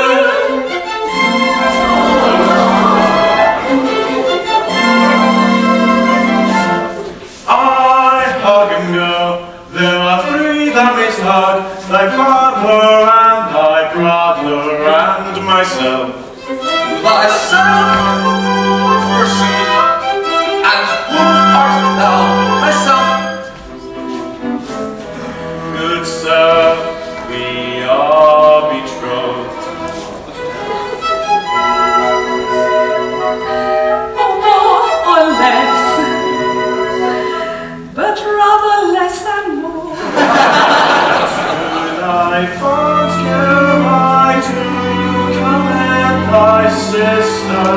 [SPEAKER 11] I hug him, girl. There are three thou mayst hug, thy father and thy brother and myself.
[SPEAKER 13] Thyself, forsooth, and who art thou, myself?
[SPEAKER 11] Good sir, we are betrothed.
[SPEAKER 7] oh more or less, but rather less than more.
[SPEAKER 11] Thy fond care I do commend thy sister.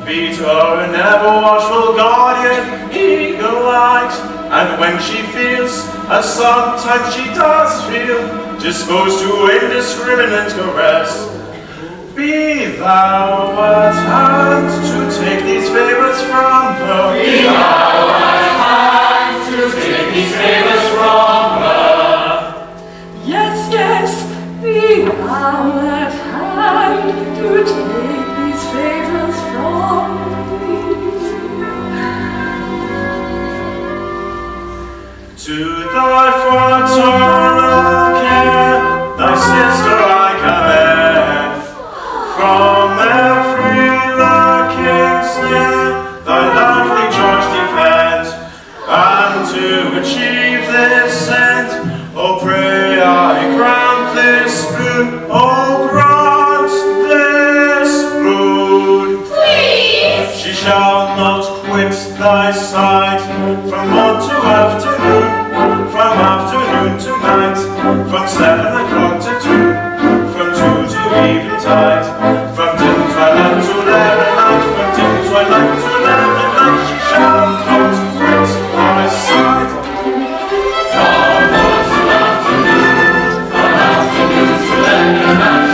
[SPEAKER 11] Be to her an ever watchful guardian, eagle light, and when she feels, as sometimes she does feel, disposed to indiscriminate caress, be thou at hand to take these favors from her.
[SPEAKER 9] Be thou at hand to take these favors from her.
[SPEAKER 7] Yes, yes, be thou at hand to take these favors from me.
[SPEAKER 11] To thy fraternal care, thy sister I commend. From every lurking snare, thy lovely charge defend. And to achieve this end, oh pray I grant this boon, oh grant this boon.
[SPEAKER 9] Please.
[SPEAKER 11] She shall not quit thy sight from morn to afternoon, from afternoon to night, from 7 o'clock to 2, from 2 to eventide, from dim twilight to 11 night, from dim twilight to 11 night. She shall not quit thy sight.
[SPEAKER 9] From morn to afternoon to 11 night.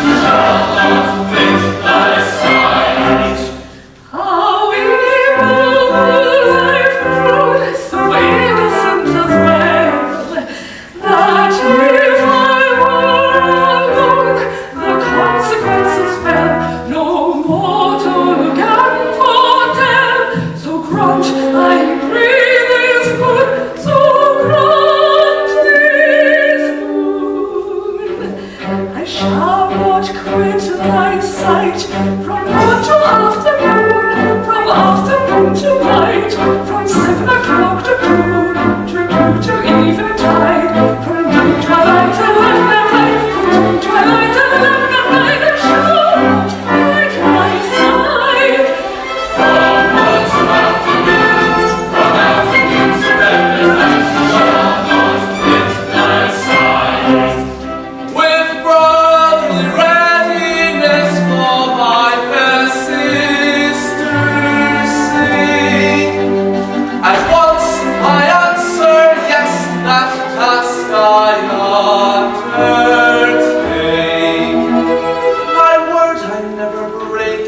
[SPEAKER 3] into thy sight. From morn to afternoon, from afternoon to night, from 7 o'clock to 2 to eventide, from noon twilight to 11 at night, from noon twilight to 11 at night, a shout at my side.
[SPEAKER 9] From morn to afternoon, from afternoon to midnight, shall not quit thy side.
[SPEAKER 4] With brotherly readiness for my fair sister's sake, at once I answer yes, that task I undertake. My word I never break,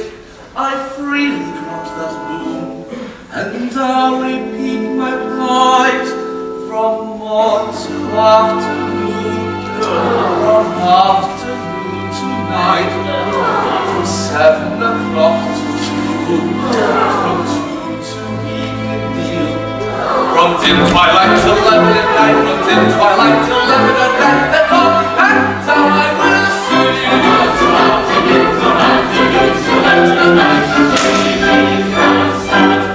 [SPEAKER 4] I freely grant that boon, and I'll repeat my plight from morn to afternoon, from afternoon to night, from 7 o'clock to 2, from 2 to evening deal, from dim twilight till 11 at night, from dim twilight till 11 at night, then come and I will see.
[SPEAKER 9] From afternoon to 11 at night, evening constant.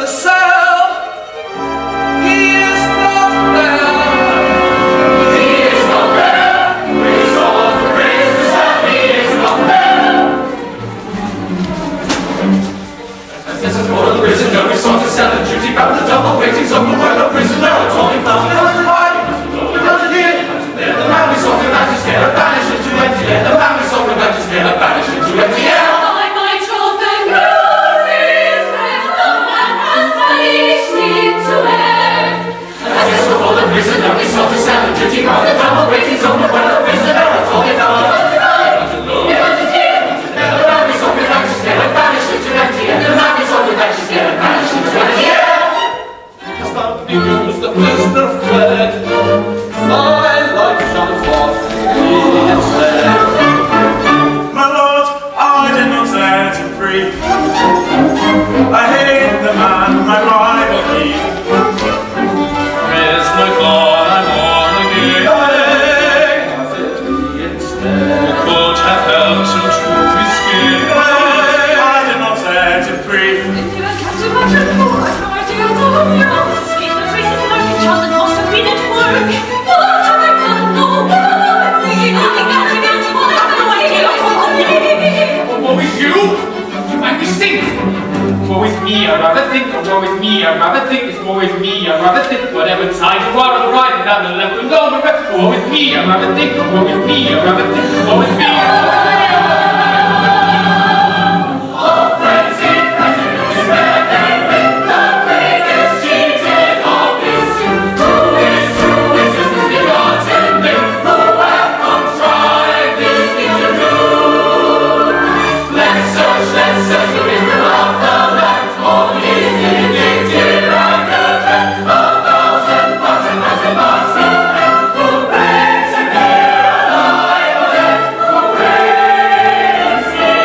[SPEAKER 4] the cell. He is not there.
[SPEAKER 9] He is not there. We saw the praise the cell. He is not there. As this is for the prisoner, we sought to sell the duty bound the double waitings of the world of prisoner. A tawny found the hundred high. We got it here. The man we sought to vanish here, banished into empty air. The man we sought to vanish here, banished into empty air. Prisoner, we sought to sell the duty bound the double waitings of the world of prisoner. A tawny found the hundred high. We got it here. The man we sought to vanish here, banished into empty air. The man we sought to vanish here, banished into empty air.
[SPEAKER 4] Has not been used, the prisoner fled. My life shall forth be instead.
[SPEAKER 11] My lord, I did not set him free. I hate the man, my rival he.
[SPEAKER 12] Prisoner gone, I'm on again.
[SPEAKER 4] Has it be instead?
[SPEAKER 12] Could have helped him to his skin.
[SPEAKER 11] I did not set him free.
[SPEAKER 3] If you had kept him much before, I know I do not know you. Escape the traces of our child that must have been at work. What have I done? No, what have I done? Nothing else against what I have no idea what me.
[SPEAKER 1] Woe is you? You might be sick. Woe is me, I'd rather think. Woe is me, I'd rather think. It's woe is me, I'd rather think. Whatever side you are on the right and on the left alone. Woe is me, I'd rather think. Woe is me, I'd rather think. Woe is me, I'd rather think.
[SPEAKER 9] All friends in presence, where they win the greatest cheated of history. Who is this begotten men who have contrived this thing to do? Let's search within the love the land. All is vindictive and the dread. A thousand master who reigns and here alive or dead. Who reigns in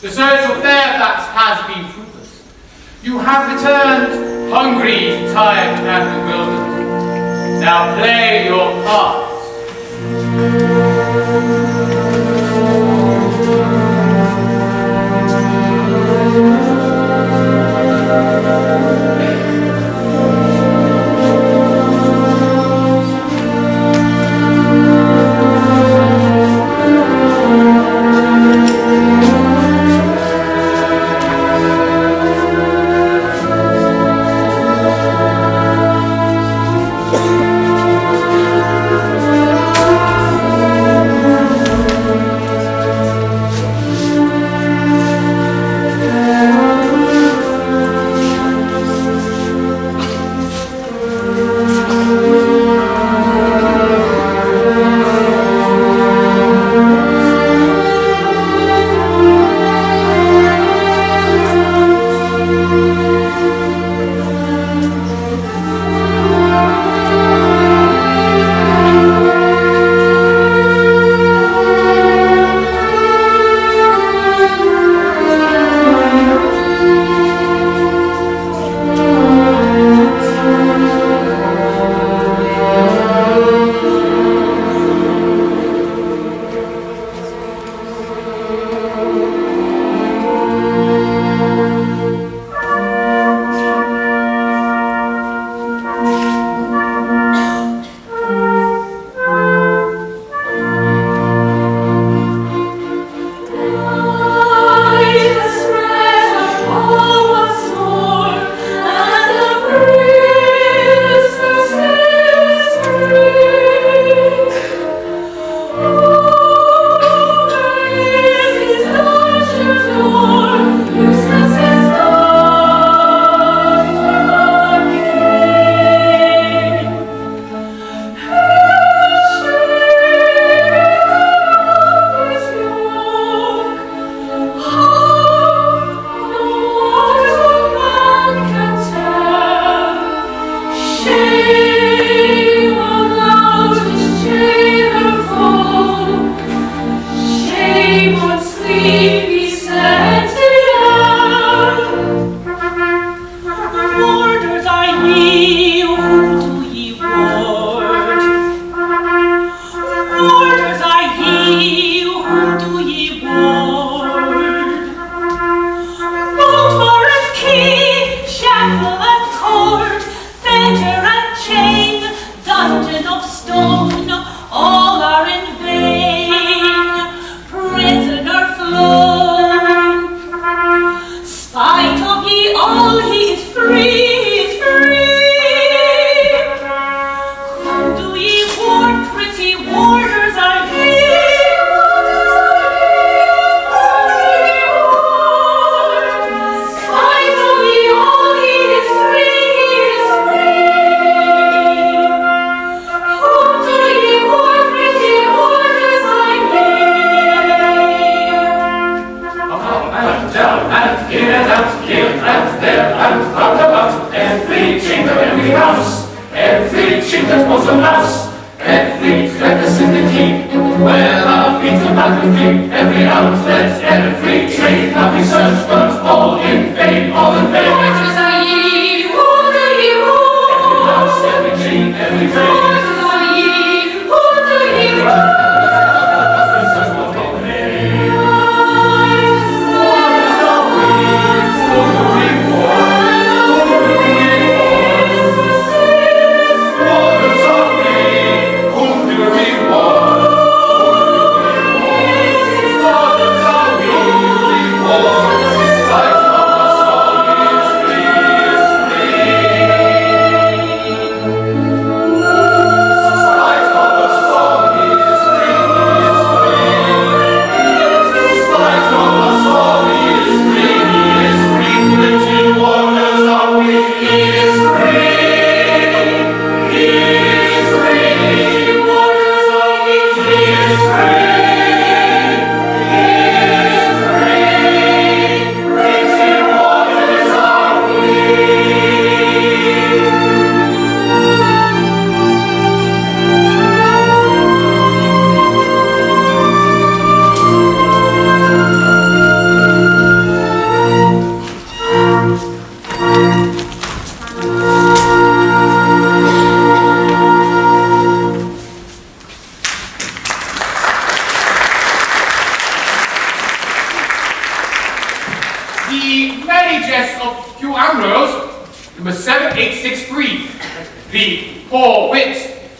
[SPEAKER 1] The search for Fairfax has been fruitless. You have returned hungry, tired, and bewildered. Now play your parts.
[SPEAKER 10] stone, all are in vain, prisoner flown. Spite of ye all, he is free, he is free. Whom do ye ward, pretty warders are ye? Spite of ye all, he is free, he is free. Whom do ye ward, pretty warders are ye?
[SPEAKER 9] And down and in and out, here and there and round about, every chamber, every house, every chink that was a mouse, every crevice in the keep, where our feet are back with me, every outlet, every trade have we searched, but all in vain, all in vain.
[SPEAKER 3] Warders are ye, warder ye ward.
[SPEAKER 9] Every house, every tree, every trade.
[SPEAKER 3] Warders are ye, warder ye ward.
[SPEAKER 1] Number 7863, the poor wit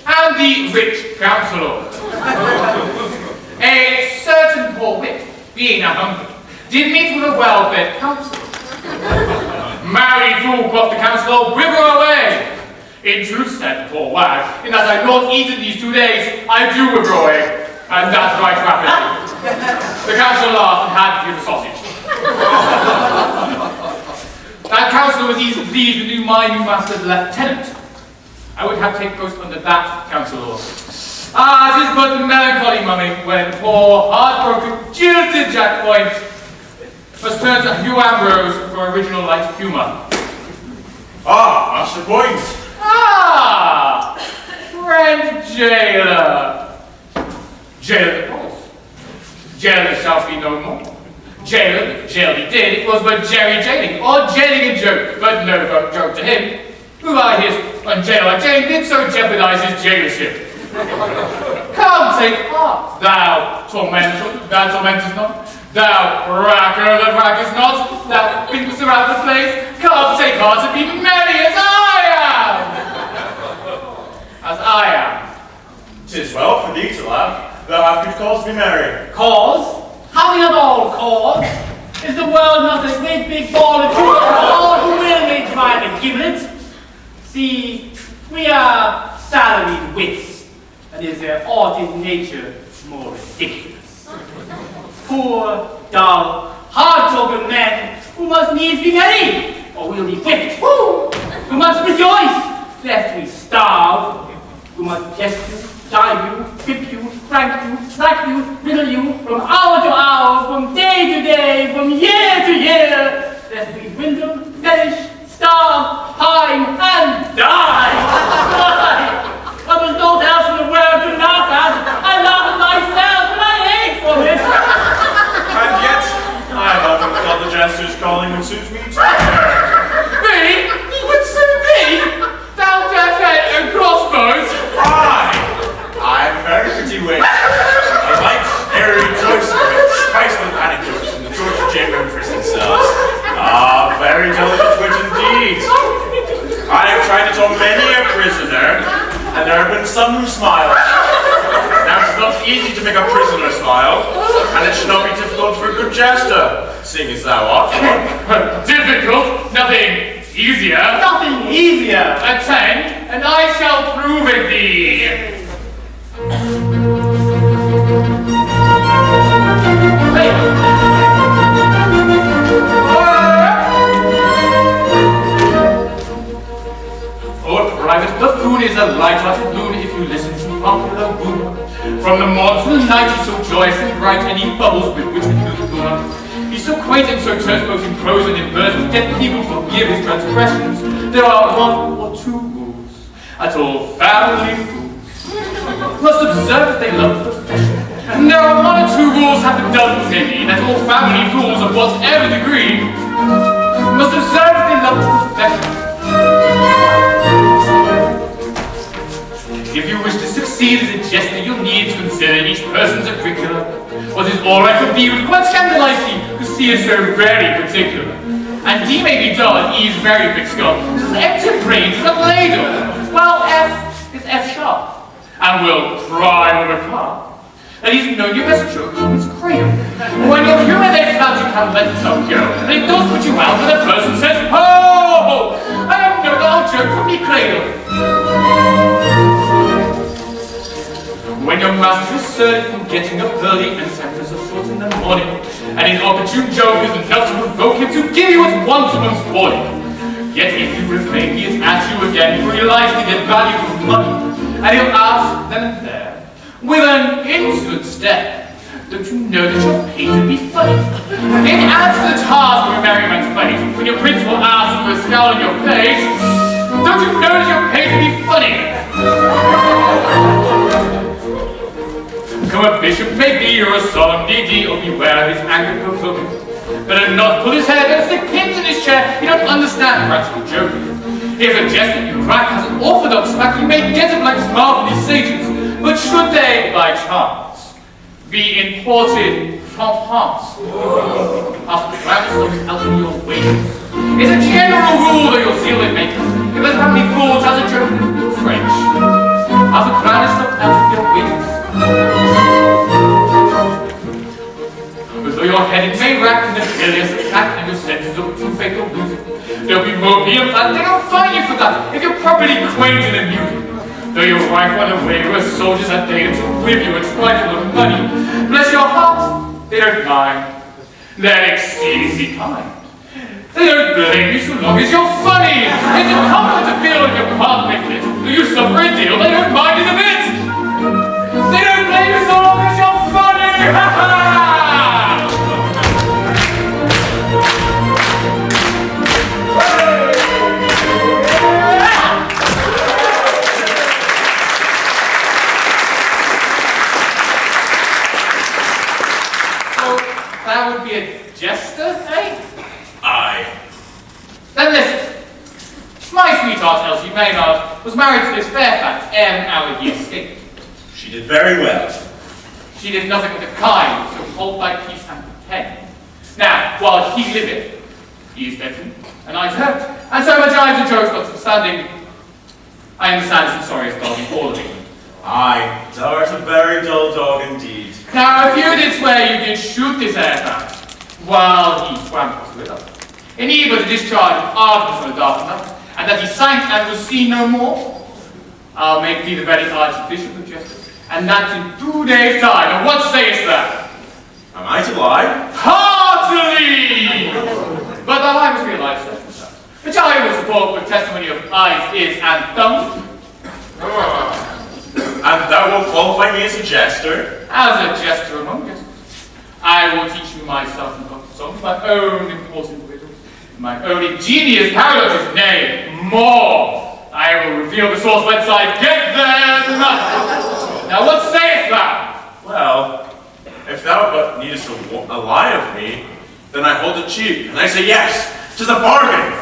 [SPEAKER 1] and the rich counsellor. A certain poor wit, being a hungry, did meet with a well-fed counsellor. Marry, fool, quoth the counsellor, whither away? In truth, said the poor wag, in that I've not eaten these 2 days, I do wither away, and that's right rapidly. The counsellor laughed and handed him the sausage. That counsellor was easily pleased and knew my new master's lieutenant. I would have taken post under that counsellor. Ah, 'tis but melancholy, mummy, when poor, heartbroken, jilted Jack Point must turn to Hugh Ambrose for original light humour.
[SPEAKER 11] Ah, Master Point.
[SPEAKER 1] Ah, friend jailer. Jailer it was. Jailer shall be no more. Jailer, jailed he did, it was but Jerry jailing, or jailing in joke, but no joke to him, who by his unjailor Jane did so jeopardize his jailership. Come, take heart, thou tormentor, thou tormentest not, thou racker that rackest not, thou thinkest around the place, come, take heart and be merry as I am! As I am.
[SPEAKER 11] 'Tis well for thee to laugh, thou hast good cause to be merry.
[SPEAKER 2] Cause? Have we not all cause? Is the world not a great big ball of fuel for all who will may drive a giblet? See, we are salaried wits, and is there aught in nature more ridiculous? Poor, dull, hard-talking men who must needs be merry, or will be whipped, who must rejoice, lest we starve, who must jest you, jibe you, whip you, crank you, slack you, riddle you, from hour to hour, from day to day, from year to year, lest we dwindle, perish, starve, pine, and die! But there's naught else in the world to laugh at. I laugh at myself, and I ache from it.
[SPEAKER 11] And yet, I have often thought the jester's calling would suit me too.
[SPEAKER 1] Me? You would suit me? Thou deaf head and crossbones?
[SPEAKER 11] I'm a very pretty witch. A light, airy, joyous witch, spiced with anecdotes from the torture chamber and prison cells. Ah, very delicate witch indeed. I have tried to torment
[SPEAKER 8] and some who smile. Now, it's not easy to make a prisoner smile, and it should not be difficult for a good jester, seeing as thou art one.
[SPEAKER 1] Difficult? Nothing easier.
[SPEAKER 2] Nothing easier.
[SPEAKER 1] Attend, and I shall prove it thee. Our private buffoon is a light-hearted loon if you listen to popular rumour. From the morn to the night he's so joyous and bright, and he bubbles with wit and humour. He's so quaint and so terse both in prose and in verse, yet people forgive his transgressions. There are one or two rules, at all family fools must observe that they love the profession. And there are one or two rules, half a dozen maybe, that all family fools of whatever degree must observe that they love the profession. If you wish to succeed as a jester, you'll need to consider each person's curriculum. What is alright for B would quite scandalize thee, who C is so very particular. And D may be dull and E is very thick skull. This is empty brains as a ladle, while F is F sharp, and will cry over car. That he's known your best joke is cradle. When you're human, they flout you can't let yourself go. And it does put you out when a person says, "Ho! I have no old joke from me cradle." When your master is certain from getting up early and tempers are short in the morning, and his opportune joke is enough to provoke him to give you at once amongst warning. Yet if you refrain, he is at you again, for he likes to get value for money, and he'll ask then and there, with an insolent stare, "Don't you know that you're paid to be funny?" It adds to the task of a merry man's place, when your principal asks with a scowl on your face, "Don't you know that you're paid to be funny?" Come a bishop may be, or a solemn DD, or beware of his anger provoking. Better not pull his hair, better stick pins in his chair, you don't understand practical joking. If a jest that you crack has an orthodox smack, you may get a blank smile from these sages, but should they, by chance, be imported from France, after France out of your wages, it's a general rule that your zeal may make, if there's how many fools has a joke in French, after crown is stuck out of your wages. Although your head is may rack in the bilious attack and your senses of toothache or losing, there'll be mopium that they don't find you for that if you're properly acquainted and muted. Though your wife went away where soldiers had taken to whip you a trifle of money, bless your heart, they don't mind. They're exceedingly kind. They don't blame you so long as you're funny. It's a comfort to feel like your part Maitland, though you suffer a deal, they don't mind it a bit. They don't blame you so long as you're funny! Ha ha! So, that would be a jester, eh?
[SPEAKER 8] Aye.
[SPEAKER 1] Then listen. My sweetheart, Elsie Maynard, was married to this Fairfax ere our he escaped.
[SPEAKER 8] She did very well.
[SPEAKER 1] She did nothing of the kind, so hold thy peace and pretend. Now, while he liveth, he is dead, and I don't. And so my jibes and jokes notwithstanding, I understand some sorriest dog in all of England.
[SPEAKER 8] Aye, thou art a very dull dog indeed.
[SPEAKER 1] Now, if you did swear you did shoot this aircraft while he swam across the river, in he but a discharge of arguments on a dark night, and that he sank and was seen no more, I'll make thee the very Archbishop of Justice, and that in 2 days' time. And what sayest thou?
[SPEAKER 8] Am I to lie?
[SPEAKER 1] Heartily! But thou I must be alive, circumstance, which I will support with testimony of eyes, ears, and thumbs.
[SPEAKER 8] And thou wilt qualify me as a jester?
[SPEAKER 1] As a jester among jesters. I will teach you myself in songs, my own important riddles, my own ingenious paradoxes, nay, more. I will reveal the source whence I get them. Now what sayest thou?
[SPEAKER 8] Well, if thou but needest a lie of me, then I hold it cheap, and I say yes, 'tis a bargain.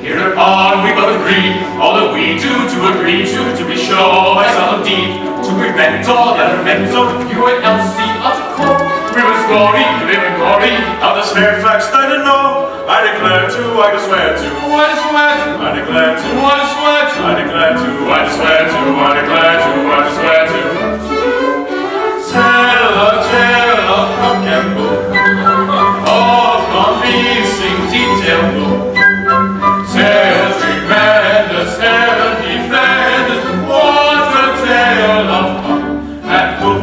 [SPEAKER 1] Hereupon we both agree, all that we do to agree to be sure by solemn deed, to prevent all detrimental, you and Elsie are to call. River's glory, live in glory.
[SPEAKER 8] How does Fairfax thy
[SPEAKER 11] to know. I declare to, I swear to, I swear to, I declare to, I swear to, I declare to, I swear to, I declare to, I swear to. Tell a tale of cock and bull, of convincing detail bull. Tales tremendous, heaven defenders, what a tale of cock and bull.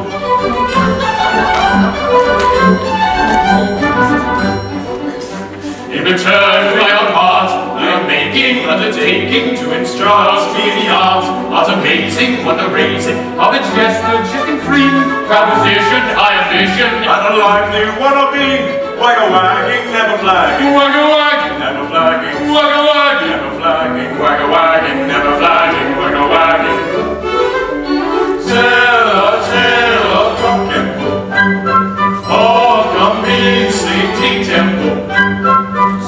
[SPEAKER 11] In return for your part, I am making undertaking to instruct me in the art amazing, wonder-raising, of a jester, jesting free, proposition, high ambition, and a lively wanna-be, wagga-wagging, never flagging, wagga-wagging, never flagging, wagga-wagging, never flagging, wagga-wagging, never flagging, wagga-wagging. Tell a tale of cock and bull, of convincing temple.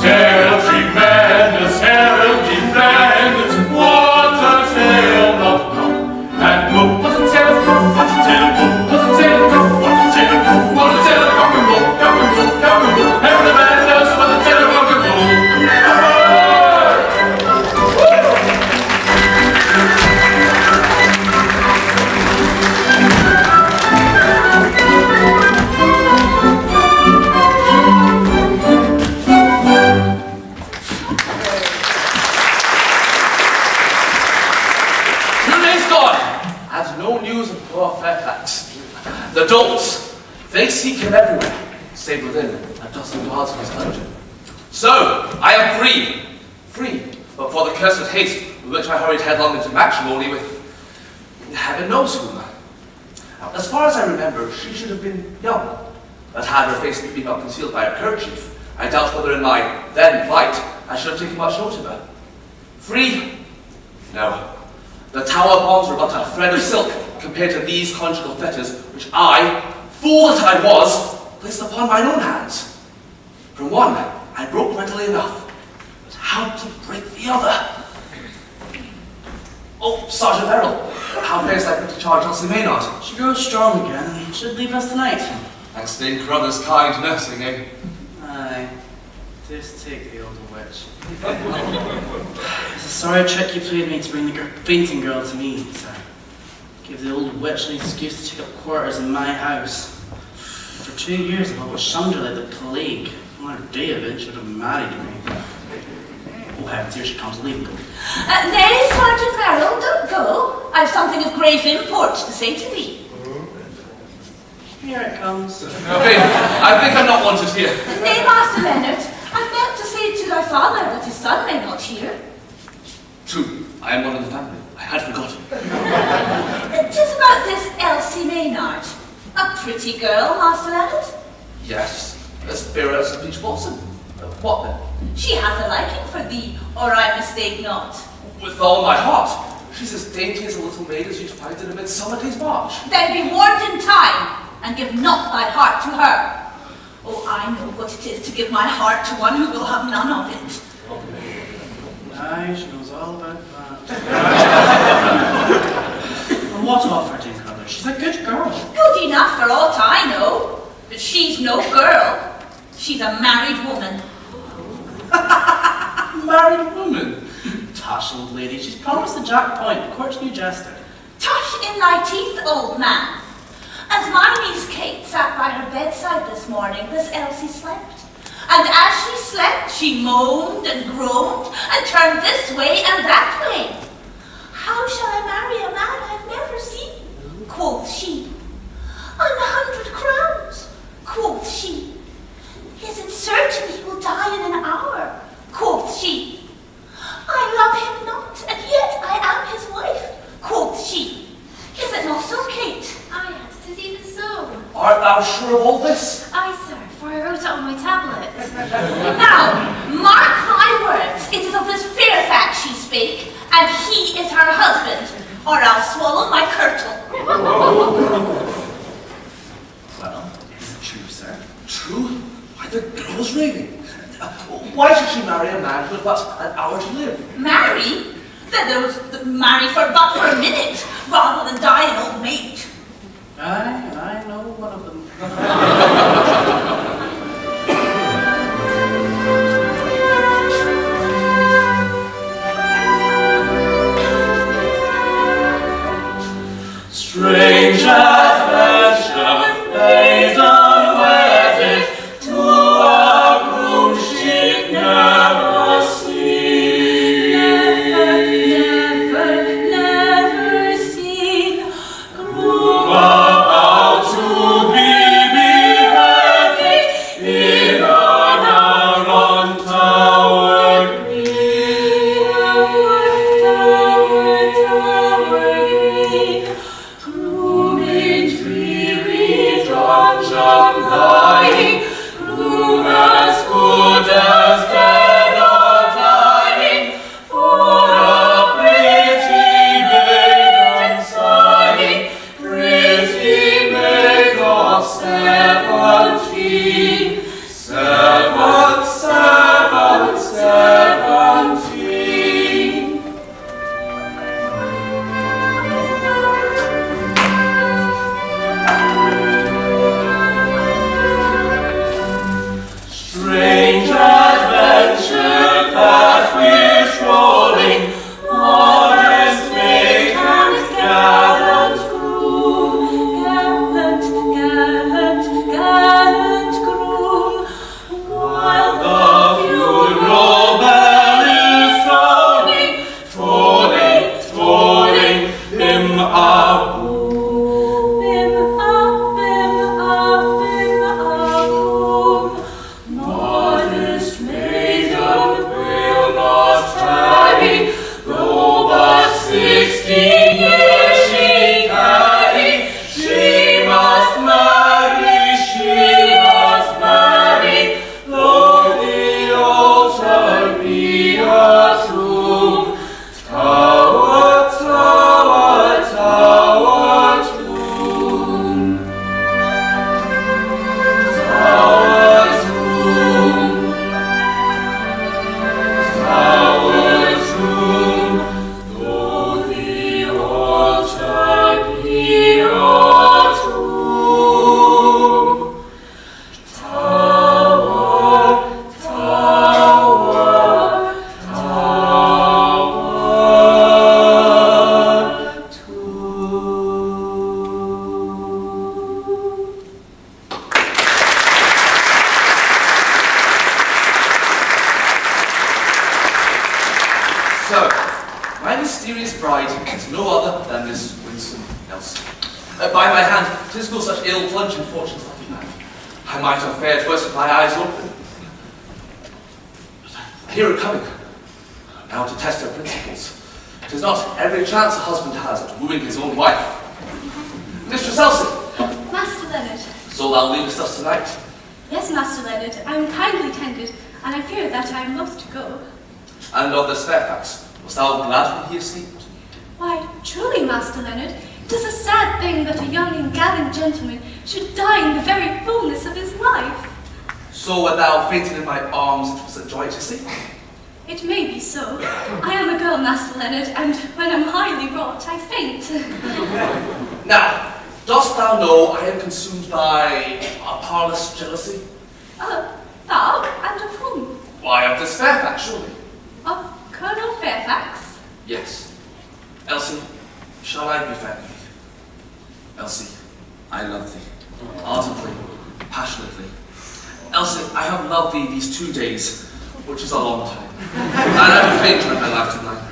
[SPEAKER 11] Tale tremendous, heaven defenders, what a tale of cock and bull. What a tale of cock, what a tale of bull, what a tale of cock, what a tale of bull, what a tale of cock and bull, cock and bull, cock and bull. Heaven defenders, what a tale of cock and bull.
[SPEAKER 4] Fairfax. The dolts, they seek him everywhere, save within a dozen yards of his dungeon. So, I am free, but for the cursed haste with which I hurried headlong into matrimony with heaven knows whom. Now, as far as I remember, she should have been young, but had her face been not concealed by a kerchief, I doubt whether in my then plight I should have taken much note of her. Free? No. The tower bonds were but a thread of silk compared to these conjugal fetters, which I, fool that I was, placed upon mine own hands. From one, I broke readily enough, but how to break the other? Oh, Sergeant Meyrll, how fares thy pretty charge, Elsie Maynard?
[SPEAKER 5] She grows strong again, and should leave us tonight.
[SPEAKER 4] Thanks to Dame Carruthers' kind nursing, eh?
[SPEAKER 5] Aye. Just take the older witch. It's a sorry trick you played me to bring the fainting girl to me, sir. Give the old witch an excuse to take up quarters in my house. For 2 years I've always shunned her like the plague. On her day of it, should have married me. Oh heavens, here she comes, leave and go.
[SPEAKER 10] Nay, Sergeant Meyrll, don't go. I've something of great import to say to thee.
[SPEAKER 5] Here it comes.
[SPEAKER 4] Okay, I think I'm not wanted here.
[SPEAKER 10] Nay, Master Leonard, I've meant to say to thy father that his son may not hear.
[SPEAKER 4] True, I am one of the family. I had forgotten.
[SPEAKER 10] 'Tis about this Elsie Maynard. A pretty girl, Master Leonard.
[SPEAKER 4] Yes, as fair as a peach blossom. What then?
[SPEAKER 10] She hath a liking for thee, or I mistake not.
[SPEAKER 4] With all my heart. She's as dainty as a little maid as you'd find in a midsummer day's march.
[SPEAKER 10] Then be warned in time, and give not thy heart to her. Oh, I know what it is to give my heart to one who will have none of it.
[SPEAKER 5] Aye, she knows all about that. And what of her, Dame Carruthers? She's a good girl.
[SPEAKER 10] Good enough for aught I know, but she's no girl. She's a married woman.
[SPEAKER 5] Married woman? Tush, old lady, she's promised the Jack Point, court's new jester.
[SPEAKER 10] Tush in thy teeth, old man. As my niece Kate sat by her bedside this morning, this Elsie slept. And as she slept, she moaned and groaned and turned this way and that way. How shall I marry a man I've never seen? Quoth she. 100 crowns, quoth she. Isn't certain he will die in an hour, quoth she. I love him not, and yet I am his wife, quoth she. Is it not so, Kate?
[SPEAKER 15] Aye, yes, 'tis even so.
[SPEAKER 4] Art thou sure of all this?
[SPEAKER 15] Aye, sir, for I wrote it on my tablet.
[SPEAKER 10] Now, mark my words, it is of this Fairfax she spake, and he is her husband, or I'll swallow my kirtle.
[SPEAKER 5] Well, is it true, sir?
[SPEAKER 4] True? Why, the girl's raving. Why should she marry a man who had but an hour to live?
[SPEAKER 10] Marry? Then there was marry for but for a minute, rather than die an old maid.
[SPEAKER 5] Aye, I know one of them.
[SPEAKER 4] mysterious bride is no other than this winsome Elsie. By my hand, 'tis no such ill plunge in fortune's lucky man. I might have fared first with my eyes open. I hear her coming, now to test her principles. 'Tis not every chance a husband has at wooing his own wife. Mistress Elsie!
[SPEAKER 3] Master Leonard.
[SPEAKER 4] So thou leavest us tonight?
[SPEAKER 3] Yes, Master Leonard, I am kindly tended, and I fear that I am loth to go.
[SPEAKER 4] And of this Fairfax, wast thou glad when he escaped?
[SPEAKER 3] Why, truly, Master Leonard, it is a sad thing that a young and gallant gentleman should die in the very fullness of his life.
[SPEAKER 4] So when thou fainted in my arms, it was a joy to see?
[SPEAKER 3] It may be so. I am a girl, Master Leonard, and when I'm highly wrought, I faint.
[SPEAKER 4] Now, dost thou know I am consumed by a parlous jealousy?
[SPEAKER 3] Thou? And of whom?
[SPEAKER 4] Why, of this Fairfax, surely.
[SPEAKER 3] Of Colonel Fairfax?
[SPEAKER 4] Yes. Elsie, shall I be fair with thee? Elsie, I love thee, ardently, passionately. Elsie, I have loved thee these 2 days, which is a long time, and I have fainted in my life tonight.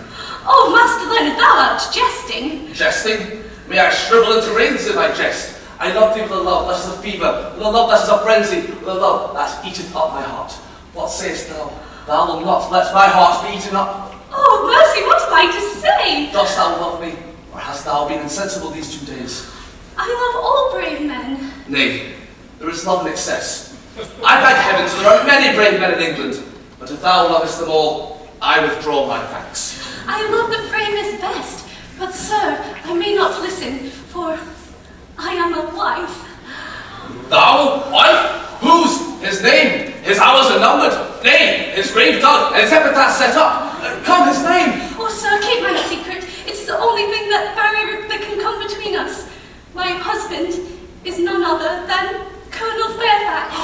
[SPEAKER 3] Oh, Master Leonard, thou art jesting.
[SPEAKER 4] Jesting? May I shrivel into rings if I jest. I love thee with a love that is a fever, with a love that is a frenzy, with a love that eateth up my heart. What sayest thou? Thou wilt not let my heart be eaten up.
[SPEAKER 3] Oh, mercy, what am I to say?
[SPEAKER 4] Dost thou love me, or hast thou been insensible these 2 days?
[SPEAKER 3] I love all brave men.
[SPEAKER 4] Nay, there is love in excess. I thank heavens there are many brave men in England, but if thou lovest them all, I withdraw my thanks.
[SPEAKER 3] I love the bravest best, but sir, I may not listen, for I am a wife.
[SPEAKER 4] Thou, wife? Whose? His name, his hours are numbered. Nay, his grave dug, and his epitaph set up. Come, his name.
[SPEAKER 3] Oh, sir, keep my secret. It is the only thing that barrier that can come between us. My husband is none other than Colonel Fairfax.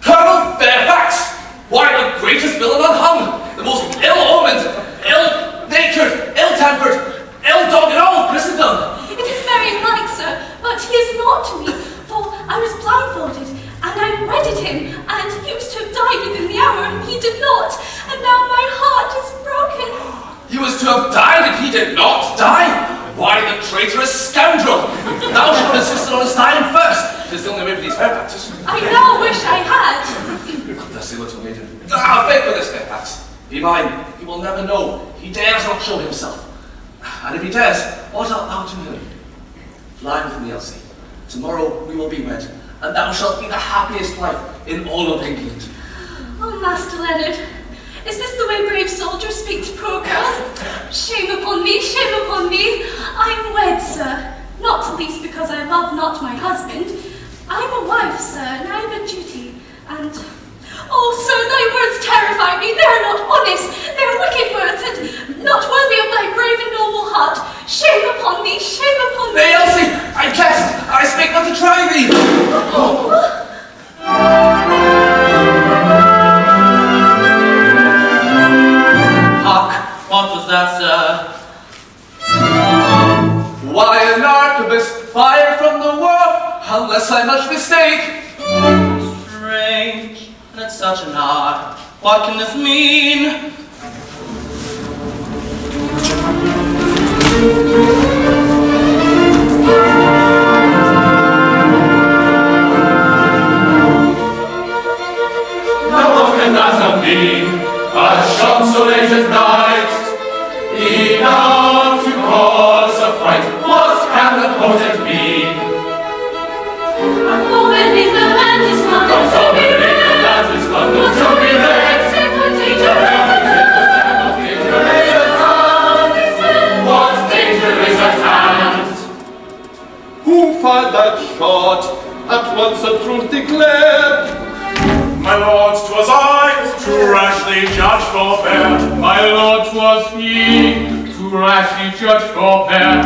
[SPEAKER 4] Colonel Fairfax? Why, the greatest villain unhung, the most ill-omened, ill-natured, ill-tempered, ill-dogged in all of Christendom.
[SPEAKER 3] It is very like, sir, but he is not to me, for I was blindfolded, and I wedded him, and he was to have died within the hour, and he did not, and now my heart is broken.
[SPEAKER 4] He was to have died, and he did not die? Why, the traitorous scoundrel! Thou should have insisted on his dying first. 'Tis the only way for these Fairfaxes.
[SPEAKER 3] I now wish I had.
[SPEAKER 4] Thus he little maiden. Fake for this Fairfax. Be mine. He will never know. He dares not show himself. And if he dares, what art thou to him? Fly with me, Elsie. Tomorrow we will be wed, and thou shalt be the happiest wife in all of England.
[SPEAKER 3] Oh, Master Leonard, is this the way brave soldiers speak to poor girls? Shame upon me, shame upon me. I am wed, sir, not least because I love not my husband. I am a wife, sir, and I have a duty, and... Oh, sir, thy words terrify me. They are not honest. They are wicked words, and not worthy of thy brave and noble heart. Shame upon thee, shame upon thee.
[SPEAKER 4] Nay, Elsie, I jest. I speak not to try thee.
[SPEAKER 12] Hark, what was that, sir?
[SPEAKER 4] Why, an arquebus fired from the wharf, unless I much mistake.
[SPEAKER 12] Strange, and at such an hour. What can this mean?
[SPEAKER 9] Now what can that have been? A shot so late at night, enough to cause a fright. What can the poet mean?
[SPEAKER 3] A woman in the land is coming to be read.
[SPEAKER 9] To be read. What danger is at hand?
[SPEAKER 14] Who fired that shot? At once the truth declared.
[SPEAKER 11] My lord, 'twas I, too rashly judged forbear.
[SPEAKER 1] My lord, 'twas he, too rashly judged forbear.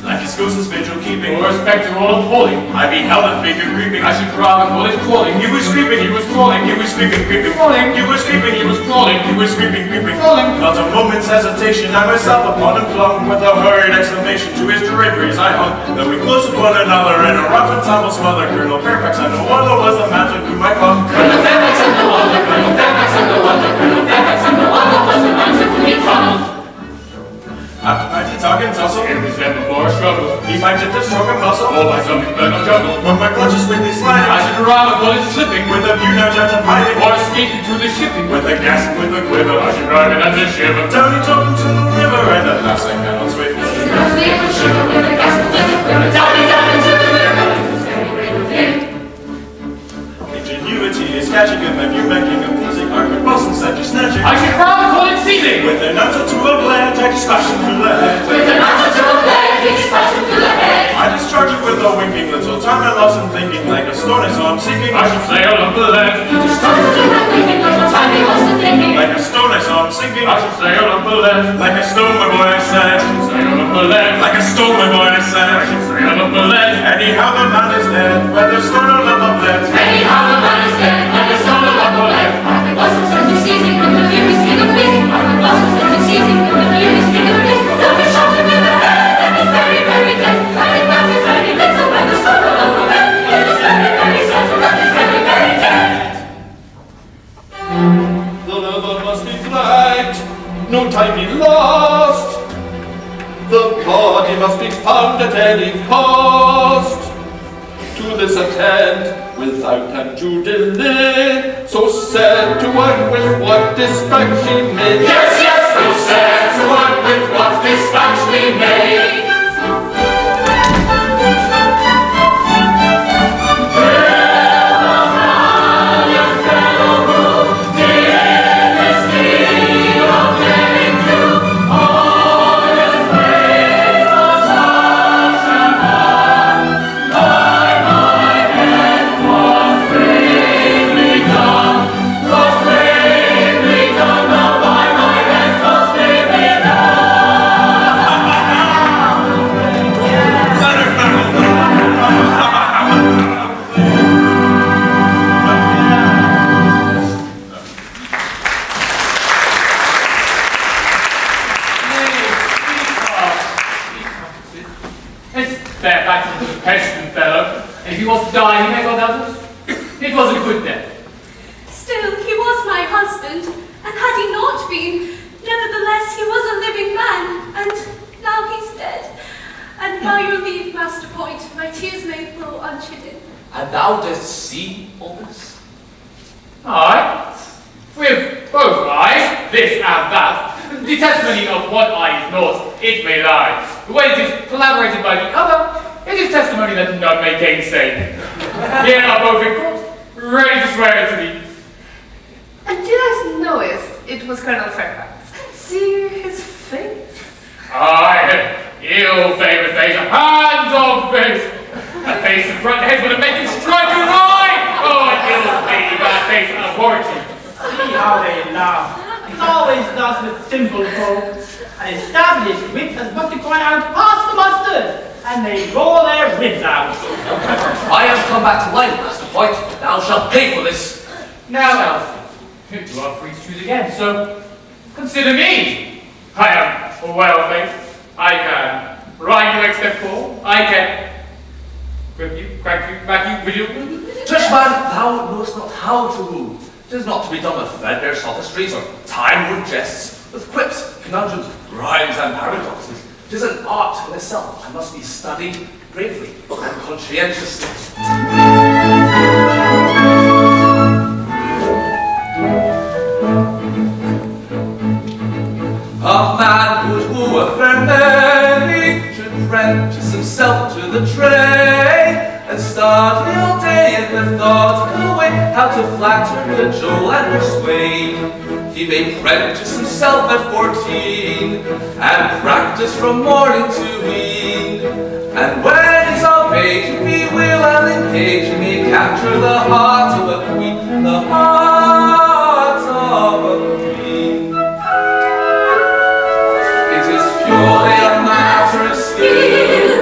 [SPEAKER 11] Like a school was his vigil keeping.
[SPEAKER 1] With respect to all appalling,
[SPEAKER 11] I beheld a figure creeping.
[SPEAKER 1] I should rather call it crawling.
[SPEAKER 11] He was creeping, he was crawling, he was creeping, creeping,
[SPEAKER 1] Crawling.
[SPEAKER 11] He was creeping, he was crawling, he was creeping, creeping,
[SPEAKER 1] Crawling.
[SPEAKER 11] Not a moment's hesitation, I myself upon him flung. With a hurried exclamation to his draperies I hung. Then we close upon another in a rough and tumble smother. Colonel Fairfax and no wonder was the man to whom I clung.
[SPEAKER 9] Colonel Fairfax and no wonder, Colonel Fairfax and no wonder, Colonel Fairfax and no wonder was the man to whom he clung.
[SPEAKER 11] After mighty tug and tussle,
[SPEAKER 1] it was never more a struggle.
[SPEAKER 11] he might hit the stroke of muscle,
[SPEAKER 1] All by something but no juggle.
[SPEAKER 11] when my clutches quickly sliding,
[SPEAKER 1] I should rather call it slipping,
[SPEAKER 11] with a view no chance of hiding,
[SPEAKER 1] or escaping through the shipping.
[SPEAKER 11] with a gasp, with a quiver,
[SPEAKER 1] I should ride it as a shiver.
[SPEAKER 11] down he took him to the river, and at last I cannot swim.
[SPEAKER 9] Down the river, shiver with a gasp, with a quiver, down into the river, it was very brave of him.
[SPEAKER 11] Ingenuity is catching him, and you making a pleasing art, but Boston said you snatching.
[SPEAKER 1] I should rather call it seizing.
[SPEAKER 11] With an answer to a blade, I dispatch him through the head.
[SPEAKER 9] With an answer to a blade, he dispatched him through the head.
[SPEAKER 11] I discharge it with a winking little time I lost in thinking, like a stone I saw him sinking.
[SPEAKER 1] I should sail up the land.
[SPEAKER 9] Discharged him with winking little time he lost in thinking.
[SPEAKER 11] Like a stone I saw him sinking.
[SPEAKER 1] I should sail up the land.
[SPEAKER 11] Like a stone, my boy, I said.
[SPEAKER 1] Sail up the land.
[SPEAKER 11] Like a stone, my boy, I said.
[SPEAKER 1] Sail up the land.
[SPEAKER 11] Anyhow, the man is dead, whether stone or love of lead.
[SPEAKER 9] Anyhow the man is dead, and the stone of love will live. Arthur Blossom sent to seizing with the furious king of pleasing. Arthur Blossom sent to seizing with the furious king of pleasing. Now we shot him in the head, and he's very, very dead. And his mouth is very little, and the stone of love will live. It is very, very certain that he's very, very dead.
[SPEAKER 14] The leather must be flagged, no time be lost. The body must be found at any cost. To this attend, without undue delay, so set to work with what dispatch ye may.
[SPEAKER 9] Yes, yes, so set to work with what dispatch we may.
[SPEAKER 1] Die, he may God others. It was a good death.
[SPEAKER 3] Still, he was my husband, and had he not been, nevertheless he was a living man, and now he's dead. And by your leave, Master Point, my tears may flow unchidden.
[SPEAKER 13] And thou didst see all this?
[SPEAKER 1] Aye, with both eyes, this and that. The testimony of one eye is naught, it may lie. When it is collaborated by the other, it is testimony that none may gainsay. Here are both in court, ready to swear it to thee.
[SPEAKER 7] And did I notice it was Colonel Fairfax? See his face?
[SPEAKER 1] Aye, ill-favoured face, a hand-dog face. A face in front head would have made him strike a line. Oh, an ill-favoured face, I warrant you.
[SPEAKER 2] See how they laugh. It always does with simple folk. An established wit has but to cry out, pass the mustard, and they roll their ribs out.
[SPEAKER 13] I have come back to life, Master Point. Thou shalt pay for this.
[SPEAKER 1] Now, Elsie, you are free to choose again, so consider me. I am well-faced. I can ride you except for. I can grip you, crack you, back you, video.
[SPEAKER 13] Tush, man, thou knowest not how to move. It is not to be done with threadbare sophistries or time-worn jests, with quips, conundrums, rhymes, and paradoxes. It is an art in itself, and must be studied bravely and conscientiously. A man would woo a fair maid, should prentice himself to the trade, and start all day in methodical way how to flatter, cajole, and persuade. He may prentice himself at 14, and practice from morning to evening. And when he's of age, if he will and engage, he may capture the heart of a queen, the heart of a queen. It is purely a matter of skill,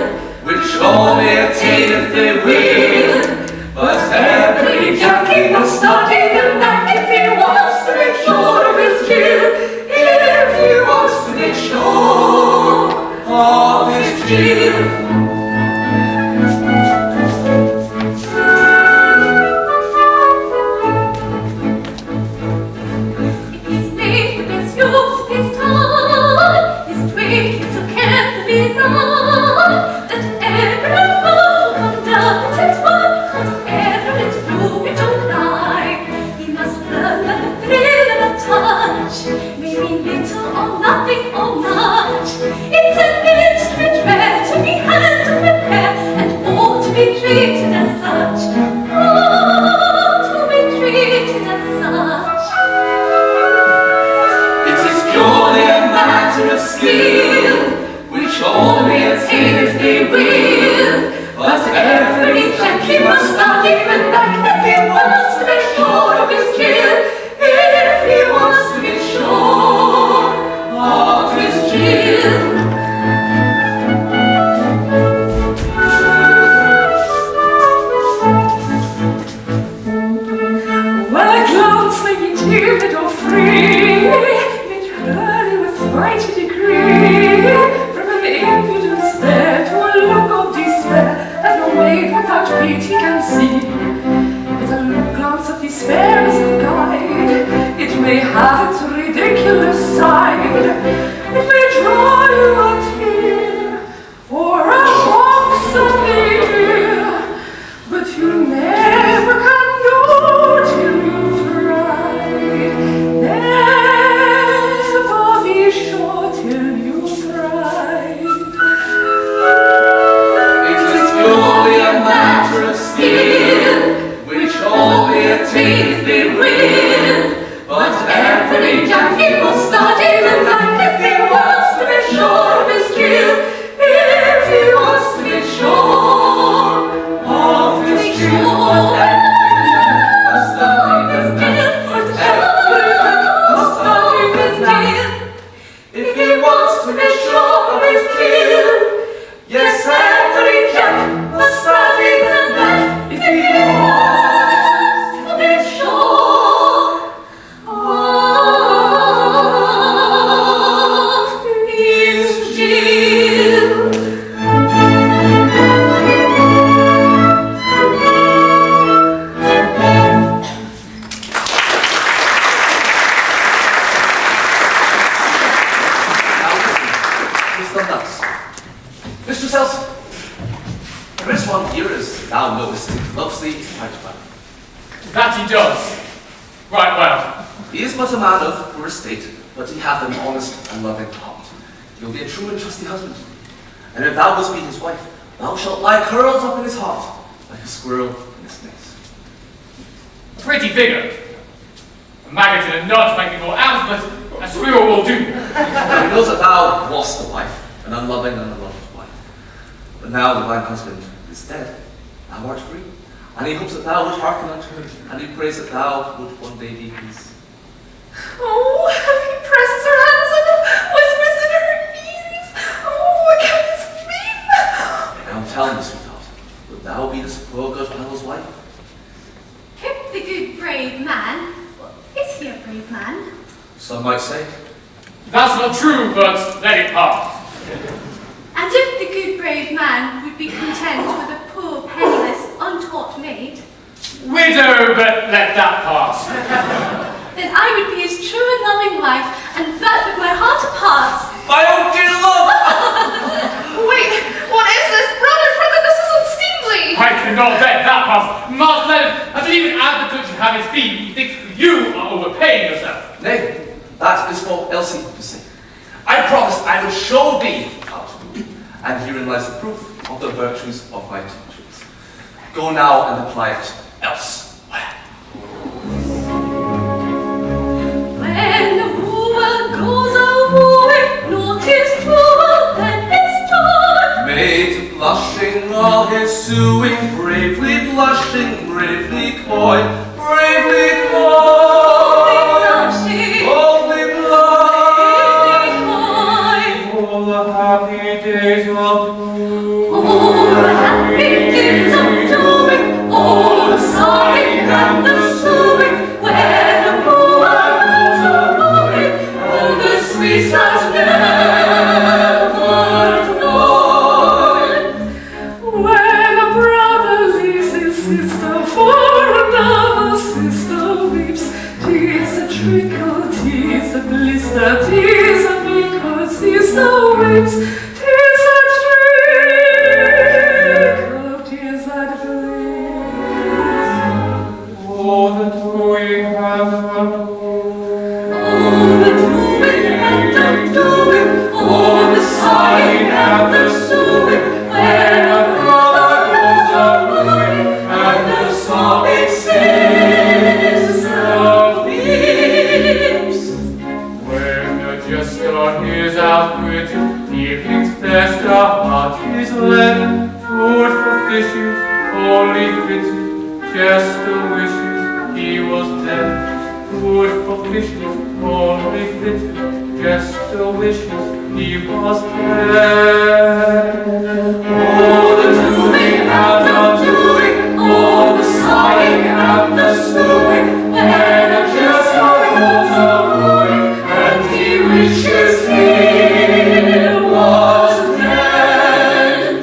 [SPEAKER 3] treated as such. Oh, to be treated as such.
[SPEAKER 4] It is purely a matter of skill, which all may attain if they will. But every Yankee must not even like if he wants to be sure of his skill. If he wants to be sure of his skill.
[SPEAKER 3] Where clouds may be timid or free, made early with mighty degree, from an impudent stare to a look of despair, that no maid without pity can see. With a glance of despair as a guide, it may have its ridiculous side. It may draw you a tear, or a box of beer, but you never can know till you've tried. Never be sure till you've tried.
[SPEAKER 4] It is purely a matter of skill, which all may attain if they will. But every Yankee must study the life if he wants to be sure of his skill. If he wants to be sure of his skill. But every Yankee must study the life. But every Yankee must study his life. If he wants to be sure of his skill. Yes, every Yankee must study the life. If he wants to be sure of his skill. Mr. Nuts. Mistress Elsie, there is one here, as thou knowest, loves thee quite well.
[SPEAKER 1] That he does. Right well.
[SPEAKER 4] He is but a man of poor estate, but he hath an honest and loving heart. He'll be a true and trusty husband. And if thou wilt be his wife, thou shalt lie curled up in his heart, like a squirrel in his nest.
[SPEAKER 1] A pretty figure. A maggot and a nudge make me more out, but a squirrel will do.
[SPEAKER 4] He knows that thou wast a wife, an unloving and unloved wife. But now thine husband is dead, thou art free. And he hopes that thou would hearken unto him, and he prays that thou would one day be his.
[SPEAKER 3] Oh, he presses her hands and whispers in her ears. Oh, what can this mean?
[SPEAKER 4] Now tell me, sweetheart, wilt thou be this poor good fellow's wife?
[SPEAKER 15] If the good brave man, is he a brave man?
[SPEAKER 4] Some might say.
[SPEAKER 1] That's not true, but let it pass.
[SPEAKER 15] And if the good brave man would be content with a poor, penniless, untaught maid,
[SPEAKER 1] Widow, but let that pass.
[SPEAKER 15] then I would be his true and loving wife, and that with my heart of hearts.
[SPEAKER 4] My own dear love!
[SPEAKER 7] Wait, what is this? Brother, this is unseemly!
[SPEAKER 1] I cannot let that pass. Master Leonard, as an even advocate you have his fee, he thinks you are overpaying yourself.
[SPEAKER 4] Nay, that is for Elsie to say. I promised I would show thee how to do, and herein lies the proof of the virtues of my teachings. Go now and apply it elsewhere.
[SPEAKER 3] When the wooer goes a-wooing, not his trouble, then his joy.
[SPEAKER 4] Maid blushing all his suing, bravely blushing, bravely coy, bravely coy, boldly blush,
[SPEAKER 12] all the happy days of
[SPEAKER 3] all the happy days of doing, all the sighing and the sewing, when the wooer goes a-wooing, all the sweets that never known. When a brother leaves his sister for another sister weeps, 'tis a trickle, 'tis a blister, 'tis a because 'tis no weeps, 'tis a trickle.
[SPEAKER 9] still wishes he was dead. Oh, the doing and the doing, oh, the sighing and the slewing, and just goes a-wooing, and he wishes he was dead.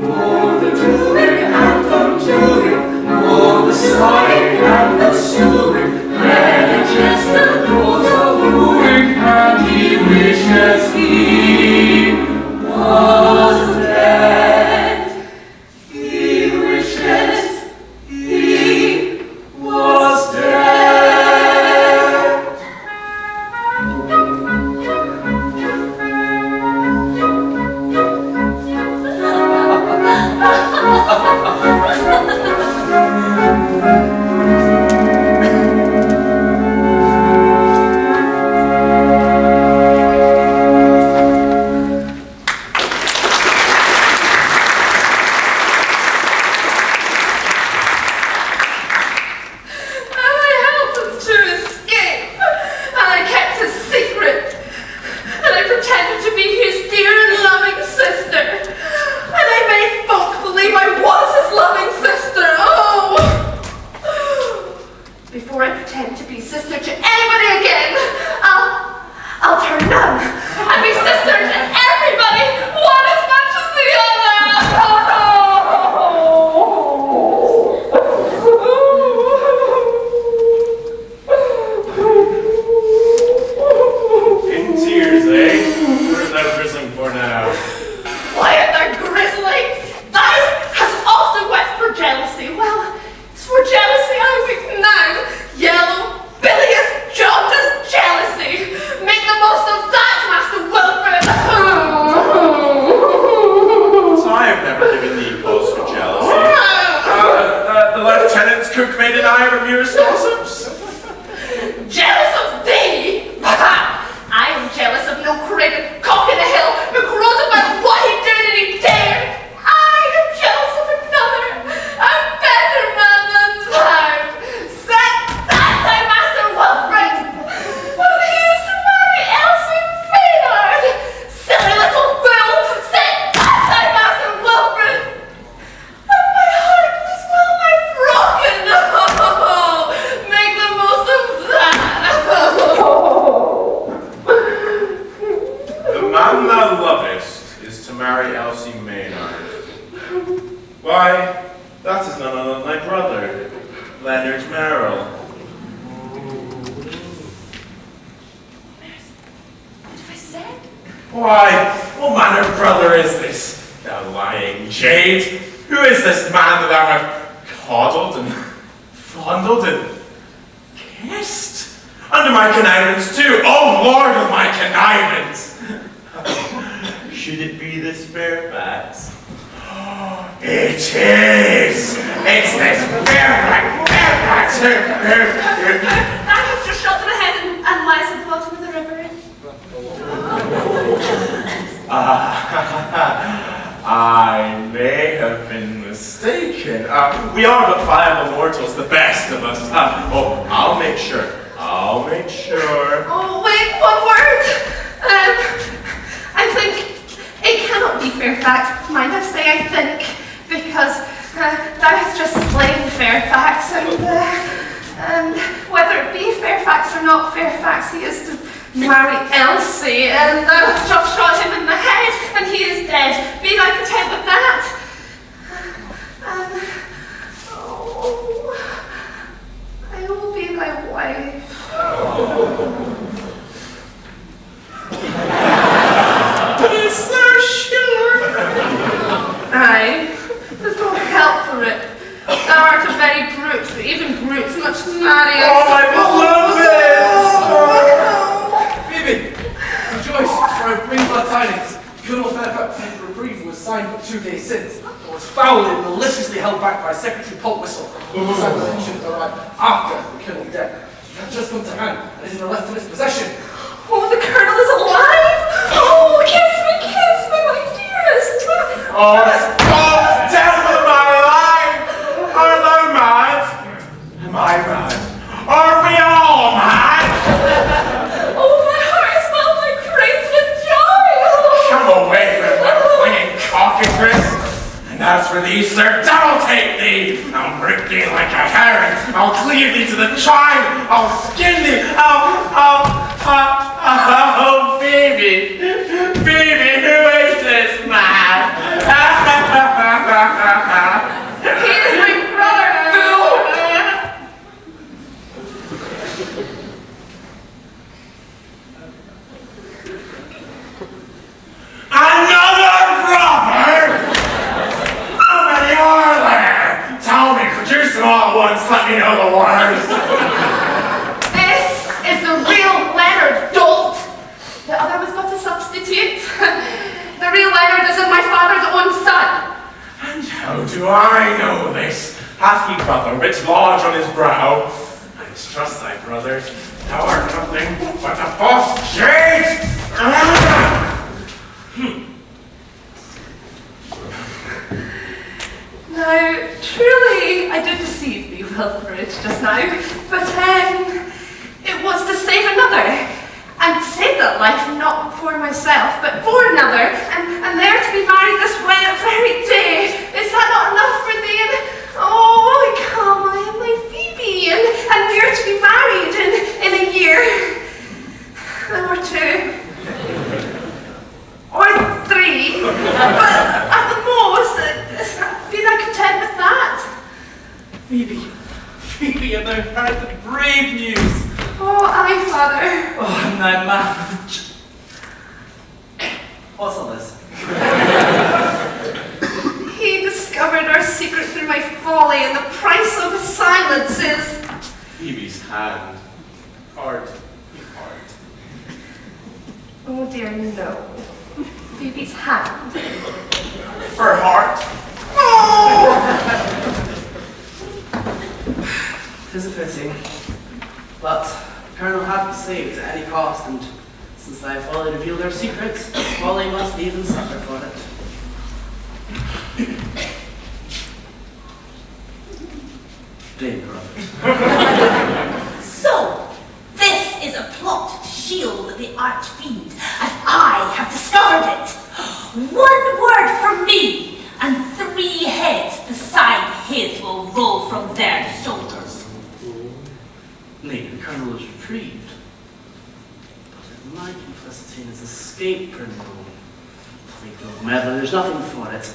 [SPEAKER 9] Oh, the doing and the doing, oh, the sighing and the slewing, and just goes a-wooing, and he wishes he was dead. He wishes he was dead.
[SPEAKER 7] And I helped him to escape, and I kept his secret, and I pretended to be his dear and loving sister, and I made folk believe I was his loving sister. Oh! Before I pretend to be sister to anybody again, I'll turn nun and be sister to everybody, one as much as the other.
[SPEAKER 8] In tears, eh? What is thou grizzling for now?
[SPEAKER 7] Quiet, thou grizzly! Thou hast often wept for jealousy. Well, it's for jealousy I weep now. Yellow, bilious, jaundiced jealousy. Make the most of that, Master Wilfred.
[SPEAKER 8] So I have never given thee cause for jealousy. The lieutenant's cook maid and I are merest gossips.
[SPEAKER 7] Jealous of thee? I am jealous of no craven cock in the hill who grows about what he did and he dared. I am jealous of another, a better man than thou. Set that thy Master Wilfred, when he used to marry Elsie Maynard. Silly little fool, set that thy Master Wilfred. And my heart was well nigh broken. Make the most of that.
[SPEAKER 8] The man thou lovest is to marry Elsie Maynard. Why, that is none other than thy brother, Leonard Meyrll.
[SPEAKER 7] What have I said?
[SPEAKER 8] Why, what manner of brother is this, thou lying jade? Who is this man that thou hast coddled and fondled and kissed? Under my connivance too, oh Lord of my connivance! Should it be this Fairfax? It is! It's this Fairfax!
[SPEAKER 7] That has just shot to the head and lies at the bottom of the river.
[SPEAKER 8] I may have been mistaken. We are but fallible mortals, the best of us. I'll make sure. I'll make sure.
[SPEAKER 7] Oh, wait, one word. I think it cannot be Fairfax. Mind I say I think, because thou hast just slain Fairfax, and whether it be Fairfax or not Fairfax, he is to marry Elsie, and thou hast just shot him in the head, and he is dead. Be thou content with that. I will be thy wife.
[SPEAKER 8] Is there sure?
[SPEAKER 7] Aye, there's no help for it. Thou art a very brute, but even brutes must marry us.
[SPEAKER 8] Oh, my beloved!
[SPEAKER 4] Phoebe! Rejoice, for I bring glad tidings. Colonel Fairfax sent a reprieve was signed but 2 days since, but was foully and maliciously held back by Secretary Poltwhistle, who decided that he should have arrived after the Colonel's death. He had just come to hand and is left in his possession.
[SPEAKER 7] Oh, the Colonel is alive! Oh, kiss me, my dearest!
[SPEAKER 8] Oh, devil am I alive? Are thou mad? Am I mad? Are we all mad?
[SPEAKER 7] Oh, my heart is well nigh crazy
[SPEAKER 8] thee, sir, devil take thee! I'll break thee like a herring, I'll cleave thee to the chine, I'll skin thee, oh, Phoebe! Phoebe, who is this man?
[SPEAKER 7] He is my brother, fool!
[SPEAKER 8] Another brother? How many are there? Tell me, produce them all at once, let me know the worst.
[SPEAKER 7] This is the real Leonard, dolt. The other was but a substitute. The real Leonard is my father's own son.
[SPEAKER 8] And how do I know this? Hath he brother writ large on his brow? I mistrust thy brother, thou art nothing but a false jade!
[SPEAKER 7] Now, truly, I did deceive thee, Wilfred, just now, but it was to save another, and save that life not for myself, but for another, and there to be married this very day. Is that not enough for thee? And oh, come, I am my Phoebe, and we are to be married in a year, or two, or three, but at the most, be thou content with that.
[SPEAKER 5] Phoebe, have thou heard the brave news?
[SPEAKER 7] Oh, aye, father.
[SPEAKER 5] Oh, and thy marriage. What's all this?
[SPEAKER 7] He discovered our secret through my folly, and the price of his silence is...
[SPEAKER 8] Phoebe's hand. Hard.
[SPEAKER 7] Oh dear, no. Phoebe's hand.
[SPEAKER 8] For heart.
[SPEAKER 5] Tis a pity, but Colonel had be saved at any cost, and since thy folly revealed our secrets, folly must even suffer for it. Brave brother.
[SPEAKER 10] So, this is a plot to shield the archfiend, and I have discovered it. 1 word from me, and 3 heads beside his will roll from their shoulders.
[SPEAKER 5] Nay, the Colonel is reprieved, but in my complicity in his escape from Rome, plague old Maitland, there's nothing for it.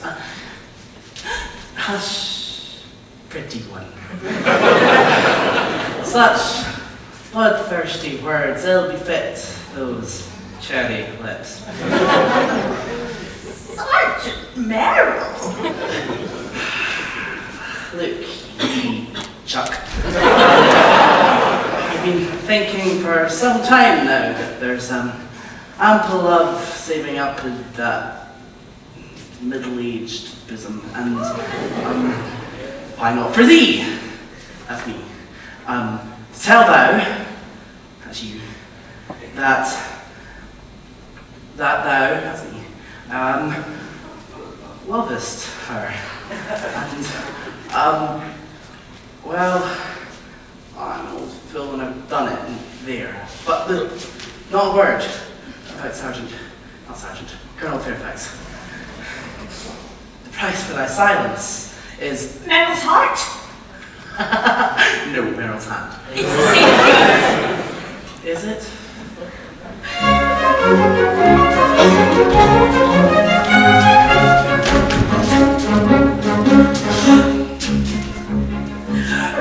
[SPEAKER 5] Hush, pretty one. Such bloodthirsty words ill befit those cherry lips.
[SPEAKER 10] Sergeant Meyrll.
[SPEAKER 5] Look, ye chuck. I've been thinking for some time now that there's ample love saving up in that middle-aged bosom, and why not for thee? That's me. Tell thou, that's you, that thou, that's me, lovest her, and well, I'm an old fool and I've done it there, but not a word about Colonel Fairfax. The price for thy silence is
[SPEAKER 10] Meyrll's heart.
[SPEAKER 5] no, Meyrll's hand.
[SPEAKER 10] It's the same thing.
[SPEAKER 5] Is it?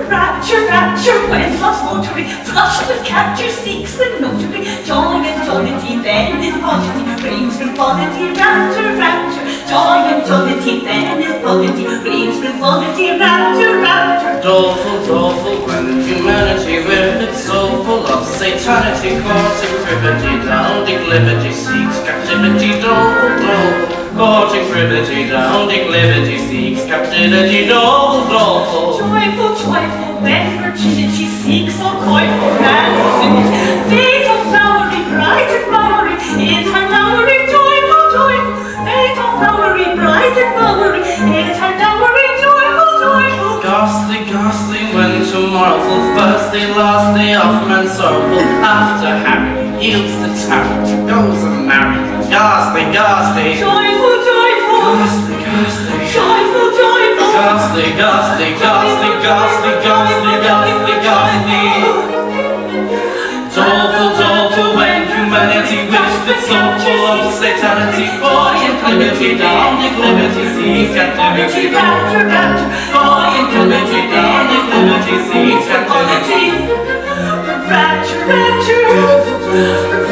[SPEAKER 10] Rapture, rapture, when lost motory, flushed with capture, seeks the notary, joy and jollity, then is poverty, reigns from quality, rapture, rapture, joy and jollity, then is poverty, reigns from quality, rapture, rapture.
[SPEAKER 5] Doleful, doleful, when humanity with its soul full of satanity, causing privity, down declivity, seeks captivity, doleful, doleful, causing privity, down declivity, seeks captivity, doleful, doleful.
[SPEAKER 10] Joyful, joyful, when virginity seeks a coyful ransom, fatal flowery, bright and bowery, is her dowry, joyful, joyful, fatal flowery, bright and bowery, is her dowry, joyful, joyful.
[SPEAKER 5] Ghastly, ghastly, when to marvel, firstly, lastly, of men sorrowful, after Harry yields to Tarry, goes and marries, ghastly, ghastly,
[SPEAKER 10] joyful, joyful,
[SPEAKER 5] ghastly, ghastly,
[SPEAKER 10] joyful, joyful.
[SPEAKER 12] ghastly, ghastly, ghastly, ghastly, ghastly, ghastly, ghastly. Doleful, doleful when humanity wished its soul full of satanity. Boy inclinity down, declivity sees captivity. Rapture, rapture, boy inclinity down, declivity sees captivity. Rapture, rapture,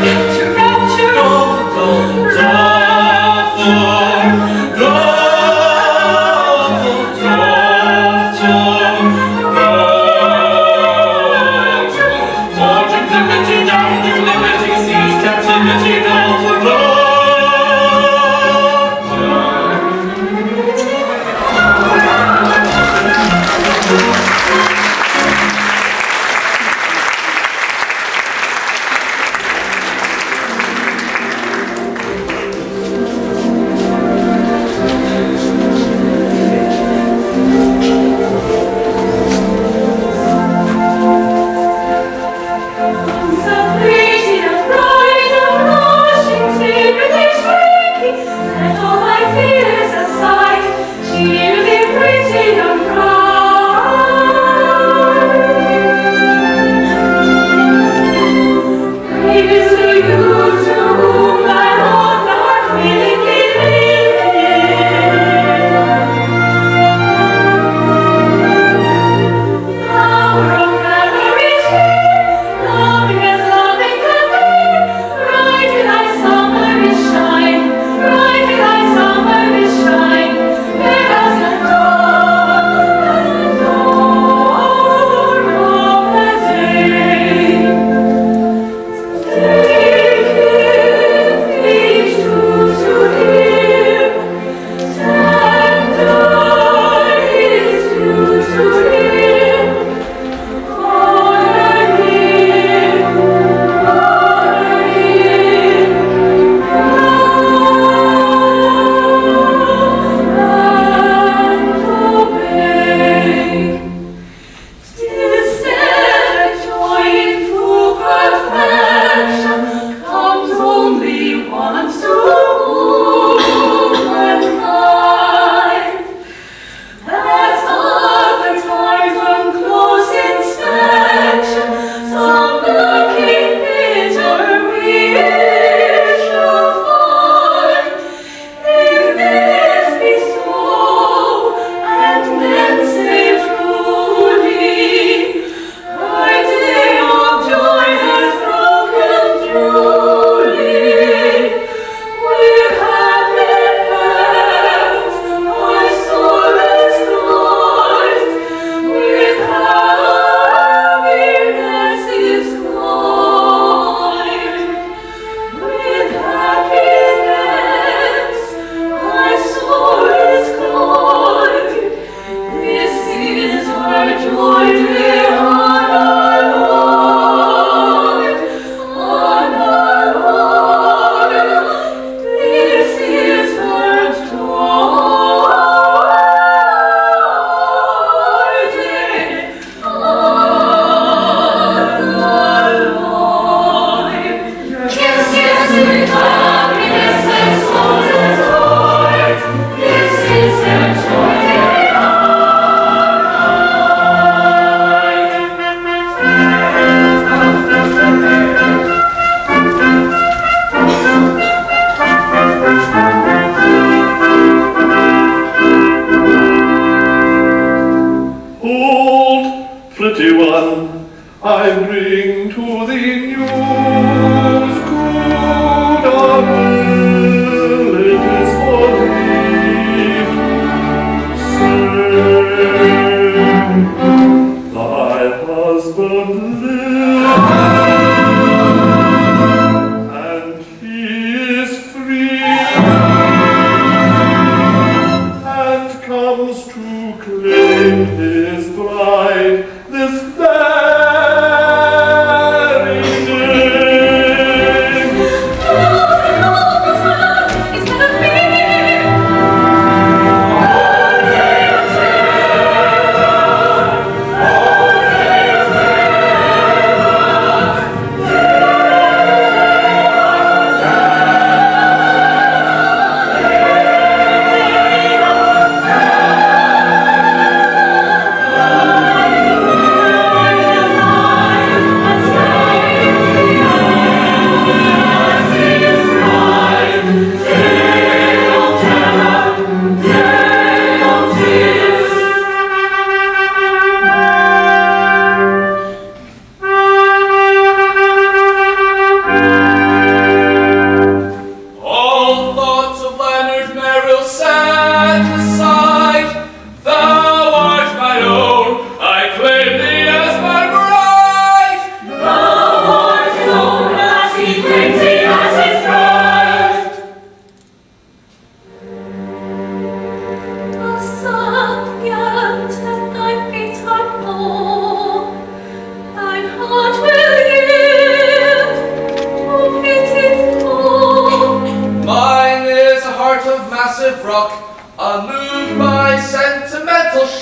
[SPEAKER 12] rapture, rapture, doleful, doleful, doleful, declivity down, declivity sees captivity, doleful, doleful.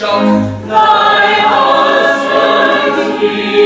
[SPEAKER 13] shout.
[SPEAKER 9] Thy husband he.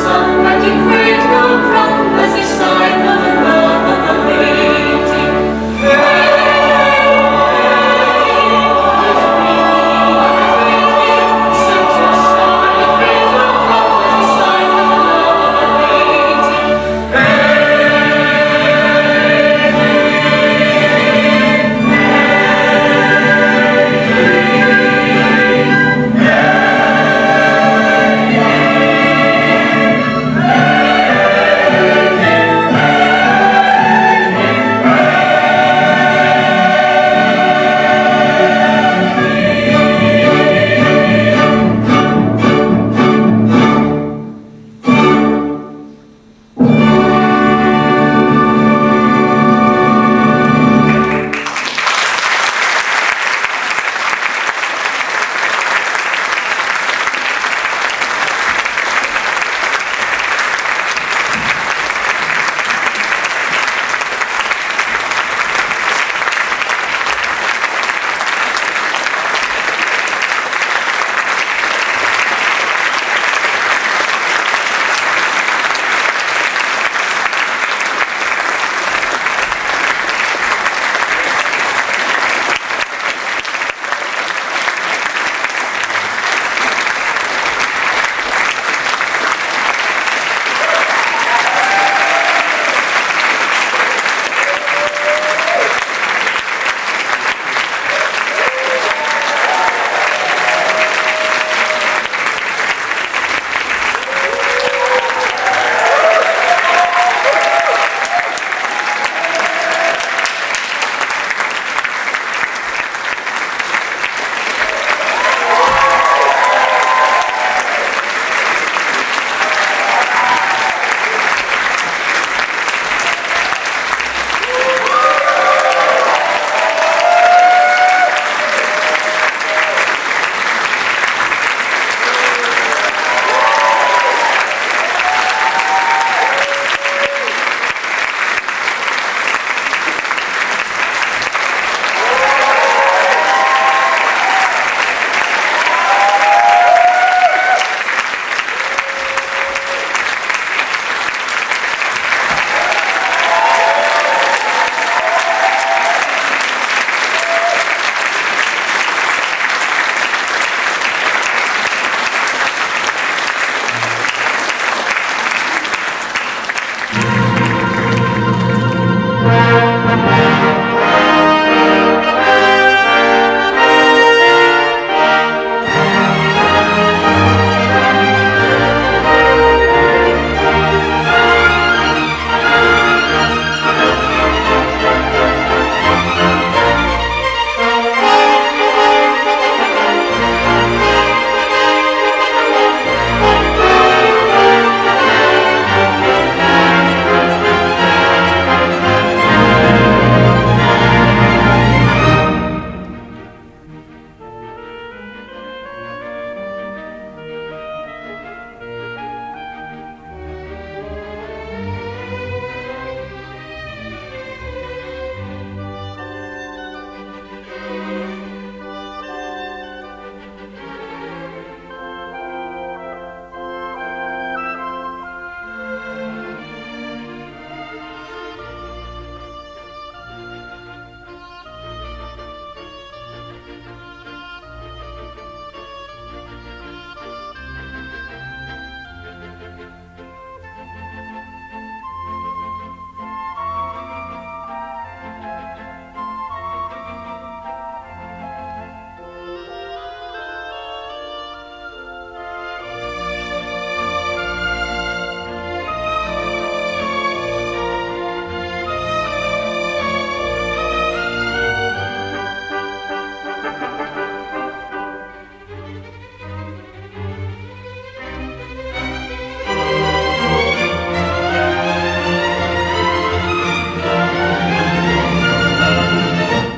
[SPEAKER 9] Sun